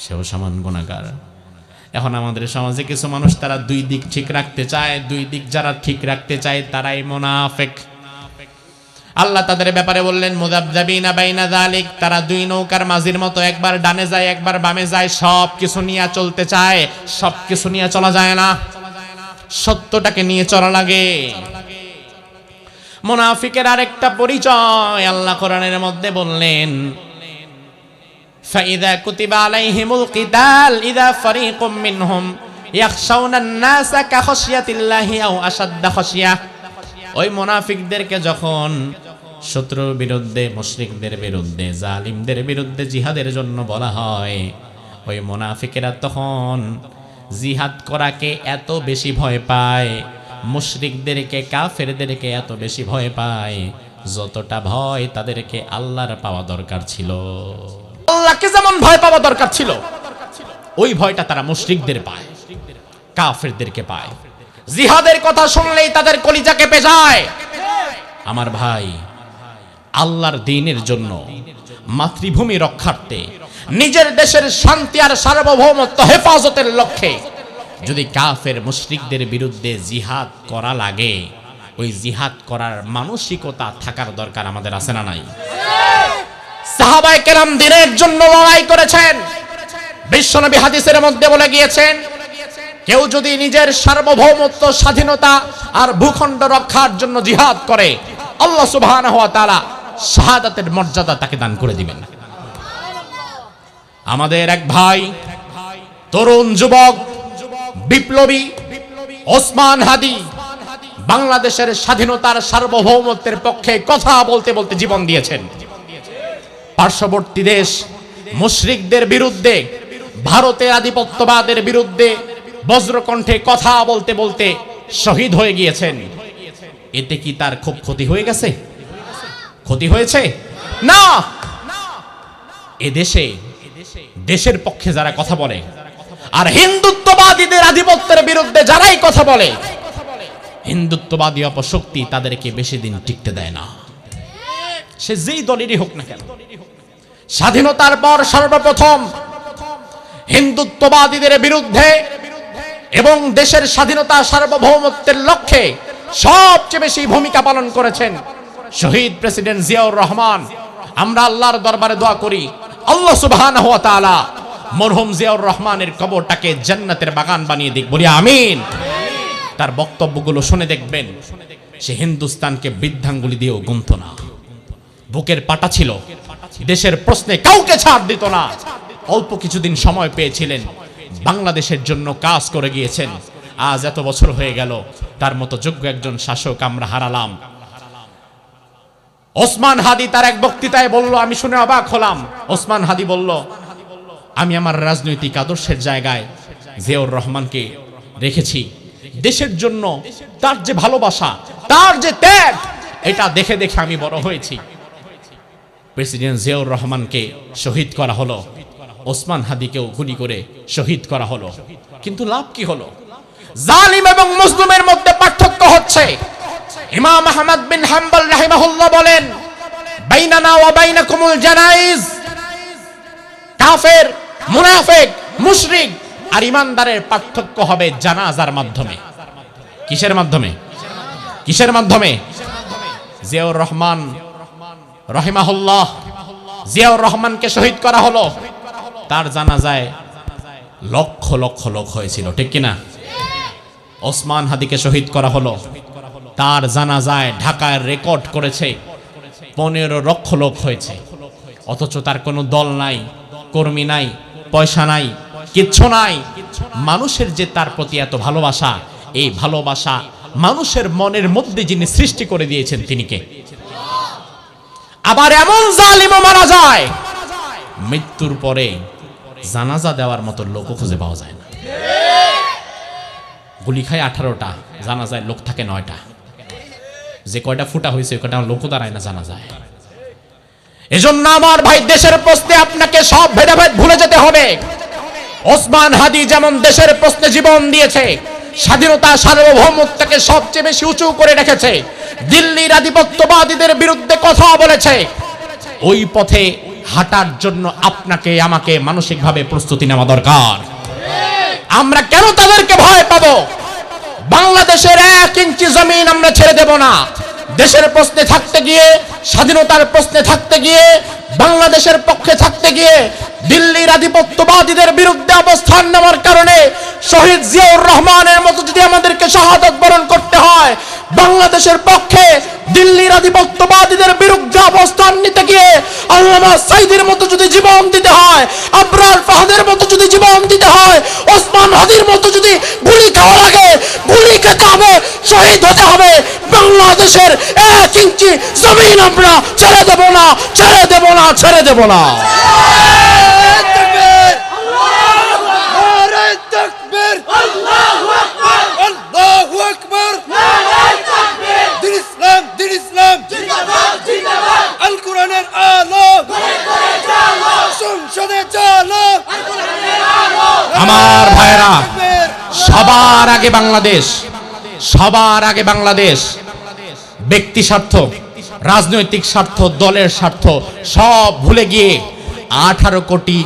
সেও সমান গুনাহগার। এখন আমাদের সমাজে কিছু মানুষ তারা 2 দিক ঠিক রাখতে চায়, 2 দিক যারা ঠিক রাখতে চায় তারাই মুনাফিক। আল্লাহ তাদের ব্যাপারে বললেন, মুযাবযাবিনা বাইনা যালিক, তারা 2 নৌকার মাঝির মতো, একবার ডানে যায় একবার বামে যায়, সব কিছু নিয়ে চলতে চায়। সব কিছু নিয়ে চলা যায় না, সত্যটাকে নিয়ে চলা লাগে। মুনাফিকের আরেকটা পরিচয় আল্লাহ কোরআনের মধ্যে বললেন, ফাইদা কুতিবা আলাইহিমুল কিতাল ইযা ফারিকুম মিনহুম ইয়াখশাউনান নাসা কাখাশিয়াতিল্লাহি আও আশাদ্দা খাশিয়া। ওই মুনাফিকদেরকে যখন শত্রুর বিরুদ্ধে, মুশরিকদের বিরুদ্ধে, জালিমদের বিরুদ্ধে জিহাদের জন্য বলা হয়, ওই মুনাফিকেরা তখন জিহাদ করাকে এত বেশি ভয় পায়, মুশরিকদেরকে, কাফেরদেরকে এত বেশি ভয় পায়, যতটা ভয় তাদেরকে আল্লাহর পাওয়া দরকার ছিল। আল্লাহকে যেমন ভয় পাওয়া দরকার ছিল, ওই ভয়টা তারা মুশরিকদের পায়, কাফেরদেরকে পায়। জিহাদের কথা শুনলেই তাদের কলিজা কেঁপে যায়। আমার ভাই, আল্লাহর দ্বীনের জন্য, মাতৃভূমি রক্ষার্থে, নিজের দেশের শান্তি আর সার্বভৌমত্ব হেফাজতের লক্ষ্যে যদি কাফের মুশরিকদের বিরুদ্ধে জিহাদ করা লাগে, ওই জিহাদ করার মানসিকতা থাকার দরকার আমাদের আছে না নাই? সাহাবায়ে কেরাম দ্বীনের জন্য লড়াই করেছেন। বিশ্বনবী হাদিসের মধ্যে বলে গিয়েছেন, কেউ যদি নিজের সার্বভৌমত্ব, স্বাধীনতা আর ভূখণ্ড রক্ষার জন্য জিহাদ করে, আল্লাহ সুবহানাহু ওয়া তাআলা শাহাদাতের মর্যাদা তাকে দান করে দিবেন। আমাদের এক ভাই, তরুণ যুবক, বিপ্লবী ওসমান হাদি বাংলাদেশের স্বাধীনতার সার্বভৌমত্বের পক্ষে কথা বলতে বলতে জীবন দিয়েছেন। পার্শ্ববর্তী দেশ মুশরিকদের বিরুদ্ধে, ভারতের আধিপত্যবাদের বিরুদ্ধে বজ্রকণ্ঠে কথা বলতে বলতে শহীদ হয়ে গিয়েছেন। এতে কি তার খুব ক্ষতি হয়ে গেছে? ক্ষতি হয়েছে না। এদেশে দেশের পক্ষে যারা কথা বলে আর হিন্দুত্ববাদীদের আধিপত্যের বিরুদ্ধে যারাই কথা বলে, হিন্দুত্ববাদী অপশক্তি তাদেরকে বেশি দিন টিকতে দেয় না, সে যেই দলেরই হোক না কেন। স্বাধীনতার পর সর্বপ্রথম হিন্দুত্ববাদীদের বিরুদ্ধে এবং দেশের স্বাধীনতা সার্বভৌমত্বের লক্ষ্যে সবচেয়ে বেশি ভূমিকা পালন করেছেন শহীদ প্রেসিডেন্ট জিয়াউর রহমান। আমরা আল্লাহর দরবারে দোয়া করি, আল্লাহ সুবহানাহু ওয়া তাআলা মরহুম জিয়াউর রহমানের কবরটাকে জান্নাতের বাগান বানিয়ে দিক, বলি আমিন। তার বক্তব্যগুলো শুনে দেখবেন, সে হিন্দুস্তানকে বৃদ্ধাঙ্গুলি দিয়েও গুনত না, বুকের পাটা ছিল, দেশের প্রশ্নে কাউকে ছাড় দিত না। অল্প কিছুদিন সময় পেয়েছিলেন, বাংলাদেশের জন্য কাজ করে গিয়েছেন। আজ এত বছর হয়ে গেল, তার মতো যোগ্য একজন শাসক আমরা হারালাম। ওসমান হাদি তার এক বক্তৃতায় বলল, আমি শুনে অবাক হলাম। ওসমান হাদি বলল, আমি আমার রাজনৈতিক আদর্শের জায়গায় জিয়াউর রহমানকে রেখেছি। দেশের জন্য তার যে ভালোবাসা, তার যে ত্যাগ, এটা দেখে দেখে আমি বড় হয়েছি। প্রেসিডেন্ট জিয়াউর রহমানকে শহীদ করা হলো, ওসমান হাদিকেও গুলি করে শহীদ করা হলো। কিন্তু লাভ কি হলো? জালিম এবং মুজলুমের মধ্যে পার্থক্য হচ্ছে। ইমাম আহমদ বিন হাম্বল রাহিমাহুল্লাহ বলেন, বাইনানা ওয়া বাইনাকুমুল জানাইজ। কাফের, মুনাফিক, মুশরিক আর ইমানদারের পার্থক্য হবে জানাজার মাধ্যমে। কিসের মাধ্যমে? কিসের মাধ্যমে? জিয়াউর রহমান রাহিমাহুল্লাহ, জিয়াউর রহমানকে শহীদ করা হলো, তার জানাজায় লক্ষ লক্ষ লোক হয়েছিল, ঠিক কিনা? ওসমান হাদিকে শহীদ করা হলো, তার জানাজায় ঢাকায় রেকর্ড করেছে 15 লক্ষ লোক হয়েছে। অথচ তার কোনো দল নাই, কর্মী নাই, পয়সা নাই, কিচ্ছু নাই। মানুষের যে তার প্রতি এত ভালোবাসা, এই ভালোবাসা মানুষের মনের মধ্যে যিনি সৃষ্টি করে দিয়েছেন তিনি কে? আবার এমন জালিমও মারা যায়, মৃত্যুর পরে জানাজা দেওয়ার মতো লোকও খুঁজে পাওয়া যায় না। গুলি খায় 18টা, জানাজায় লোক থাকে 9টা। যে কয়টা ফুটা হয়েছে ওই কয়টা লোকও দাঁড়ায় না জানাজায়। এজন্য আমার ভাই, দেশের প্রশ্নে আপনাকে সব ভেদাভেদ ভুলে যেতে হবে। ওসমান হাদি যেমন দেশের প্রশ্নে জীবন দিয়েছে, স্বাধীনতা সার্বভৌমত্বকে সবচেয়ে বেশি উঁচু করে রেখেছে, দিল্লির আধিপত্যবাদীদের বিরুদ্ধে কথা বলেছে, ওই পথে হাঁটার জন্য আপনাকে আমাকে মানসিকভাবে প্রস্তুতি নেওয়া দরকার। আমরা কেন তাদেরকে ভয় পাবো? বাংলাদেশের 1 ইঞ্চি জমিন আমরা ছেড়ে দেব না। দেশের প্রশ্নে থাকতে গিয়ে, স্বাধীনতার প্রশ্নে থাকতে গিয়ে, বাংলাদেশের পক্ষে থাকতে গিয়ে দিল্লির আধিপত্যবাদীদের বিরুদ্ধে অবস্থান নেওয়ার কারণে শহীদ জিয়াউর রহমানের মতো যদি আমাদেরকে শাহাদাত বরণ করতে হয়, বাংলাদেশের পক্ষে দিল্লির আধিপত্যবাদীদের বিরুদ্ধে অবস্থান নিতে গিয়ে আল্লামা সাইদির মতো যদি জীবন দিতে হয়, আবরার ফাহাদের মতো যদি জীবন দিতে হয়, ওসমান হাদির মতো যদি গুলি খাওয়া লাগে, গুলি খেতে হবে, শহীদ হতে হবে, বাংলাদেশের 1 ইঞ্চি জমিন আমরা ছেড়ে দেব না, ছেড়ে দেব না, ছেড়ে দেব না। আমার ভাইরা, সবার আগে বাংলাদেশ, সবার আগে বাংলাদেশ। ব্যক্তি স্বার্থ, রাজনৈতিক স্বার্থ, দলের স্বার্থ সব ভুলে গিয়ে 18 কোটি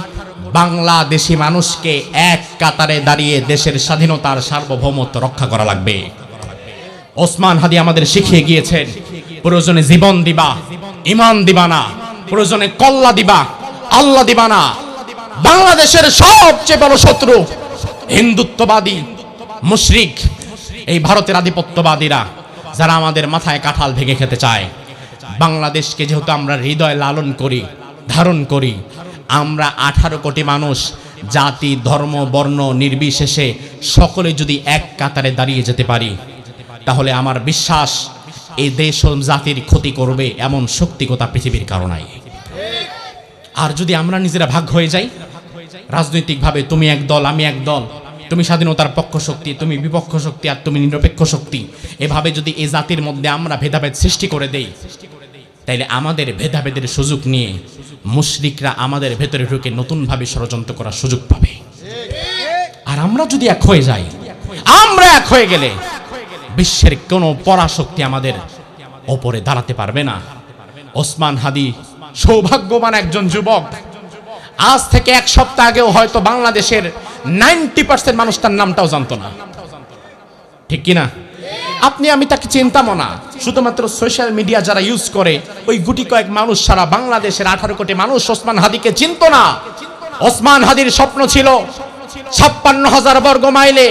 বাংলাদেশি মানুষকে এক কাতারে দাঁড়িয়ে দেশের স্বাধীনতার সার্বভৌমত্ব রক্ষা করা লাগবে। ওসমান হাদি আমাদের শিখিয়ে গিয়েছেন, প্রয়োজনে জীবন দিবা, ঈমান দিবা না, প্রয়োজনে কল্লা দিবা, আল্লাহ দিবা না। বাংলাদেশের সবচেয়ে বড় শত্রু হিন্দুত্ববাদী, মুশরিক, এই ভারতের আধিপত্যবাদীরা, যারা আমাদের মাথায় কাঁঠাল ভেঙে খেতে চায়। বাংলাদেশকে যেহেতু আমরা হৃদয় লালন করি, ধারণ করি, আমরা 18 কোটি মানুষ, জাতি, ধর্ম, বর্ণ নির্বিশেষে সকলে যদি এক কাতারে দাঁড়িয়ে যেতে পারি, তাহলে আমার বিশ্বাস এই দেশ ও জাতির ক্ষতি করবে এমন শক্তিকতা পৃথিবীর কারো নাই। আর যদি আমরা নিজেরা ভাগ হয়ে যাই, রাজনৈতিকভাবে তুমি এক দল, আমি এক দল, তুমি স্বাধীনতার পক্ষ শক্তি, তুমি বিপক্ষ শক্তি, আর তুমি নিরপেক্ষ শক্তি, এভাবে যদি এই জাতির মধ্যে আমরা ভেদাভেদ সৃষ্টি করে দেই, তাইলে আমাদের ভেদাভেদের সুযোগ নিয়ে মুশরিকরা আমাদের ভেতরে ঢুকে নতুনভাবে ষড়যন্ত্র করার সুযোগ পাবে। আর আমরা যদি এক হয়ে যাই, আমরা এক হয়ে গেলে বিশ্বের কোনো পরাশক্তি আমাদের ওপরে দাঁড়াতে পারবে না। ওসমান হাদি সৌভাগ্যবান একজন যুবক। আজ থেকে 1 সপ্তাহ আগেও হয়তো বাংলাদেশের 90% মানুষ তার নামটাও জানতো না, ঠিক কিনা? আপনি আমি তাকে চিনতামও না। শুধুমাত্র সোশ্যাল মিডিয়া যারা ইউজ করে, ওই গুটি কয়েক মানুষ সারা বাংলাদেশের 18 কোটি মানুষ ওসমান হাদিকে চিনতো না। ওসমান হাদির স্বপ্ন ছিল 56,000 বর্গ মাইলে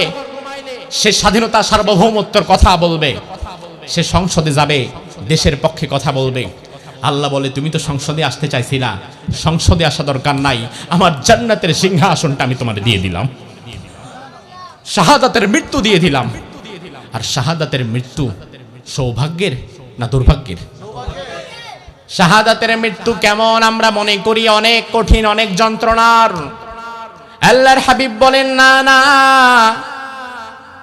সে স্বাধীনতা সার্বভৌমত্বের কথা বলবে, সে সংসদে যাবে, দেশের পক্ষে কথা বলবে। আল্লাহ বলে, তুমি তো সংসদে আসতে চাইছিলা, সংসদে আসা দরকার নাই, আমার জান্নাতের সিংহাসনটা আমি তোমার দিয়ে দিলাম, শাহাদাতের মৃত্যু দিয়ে দিলাম। আর শাহাদাতের মৃত্যু সৌভাগ্যের না দুর্ভাগ্যের? শাহাদাতের মৃত্যু কেমন আমরা মনে করি অনেক কঠিন, অনেক যন্ত্রণার। আল্লাহর হাবিব বলেন, না না,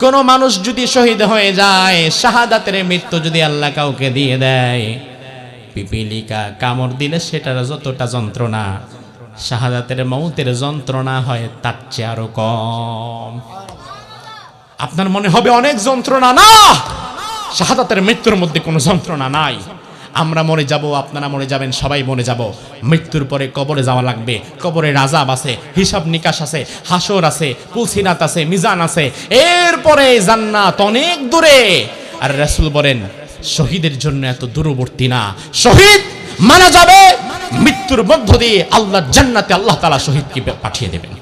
কোন মানুষ যদি শহীদ হয়ে যায়, শাহাদাতের মৃত্যু যদি আল্লাহ কাউকে দিয়ে দেয়, পিপিলিকা কামড় দিলে সেটার যতটা যন্ত্রণা, শাহাদাতের মৌতের যন্ত্রণা হয় তার চেয়ে আরো কম। আপনার মনে হবে অনেক যন্ত্রণা, না, শাহাদাতের মৃত্যুর মধ্যে কোনো যন্ত্রণা নাই। আমরা মরে যাব, আপনারা মরে যাবেন, সবাই মরে যাব। মৃত্যুর পরে কবরে যাওয়া লাগবে। কবরে আযাব আছে, হিসাব নিকাশ আছে, হাসর আছে, পুলসিরাত আছে, মিজান আছে, এরপরে জান্নাত অনেক দূরে। আর রাসূল বলেন শহীদের জন্য এত দূরবর্তী না, শহীদ মারা যাবে, মৃত্যুর মধ্য দিয়ে আল্লাহর জান্নাতে আল্লাহ তাআলা শহীদকে পাঠিয়ে দেবেন।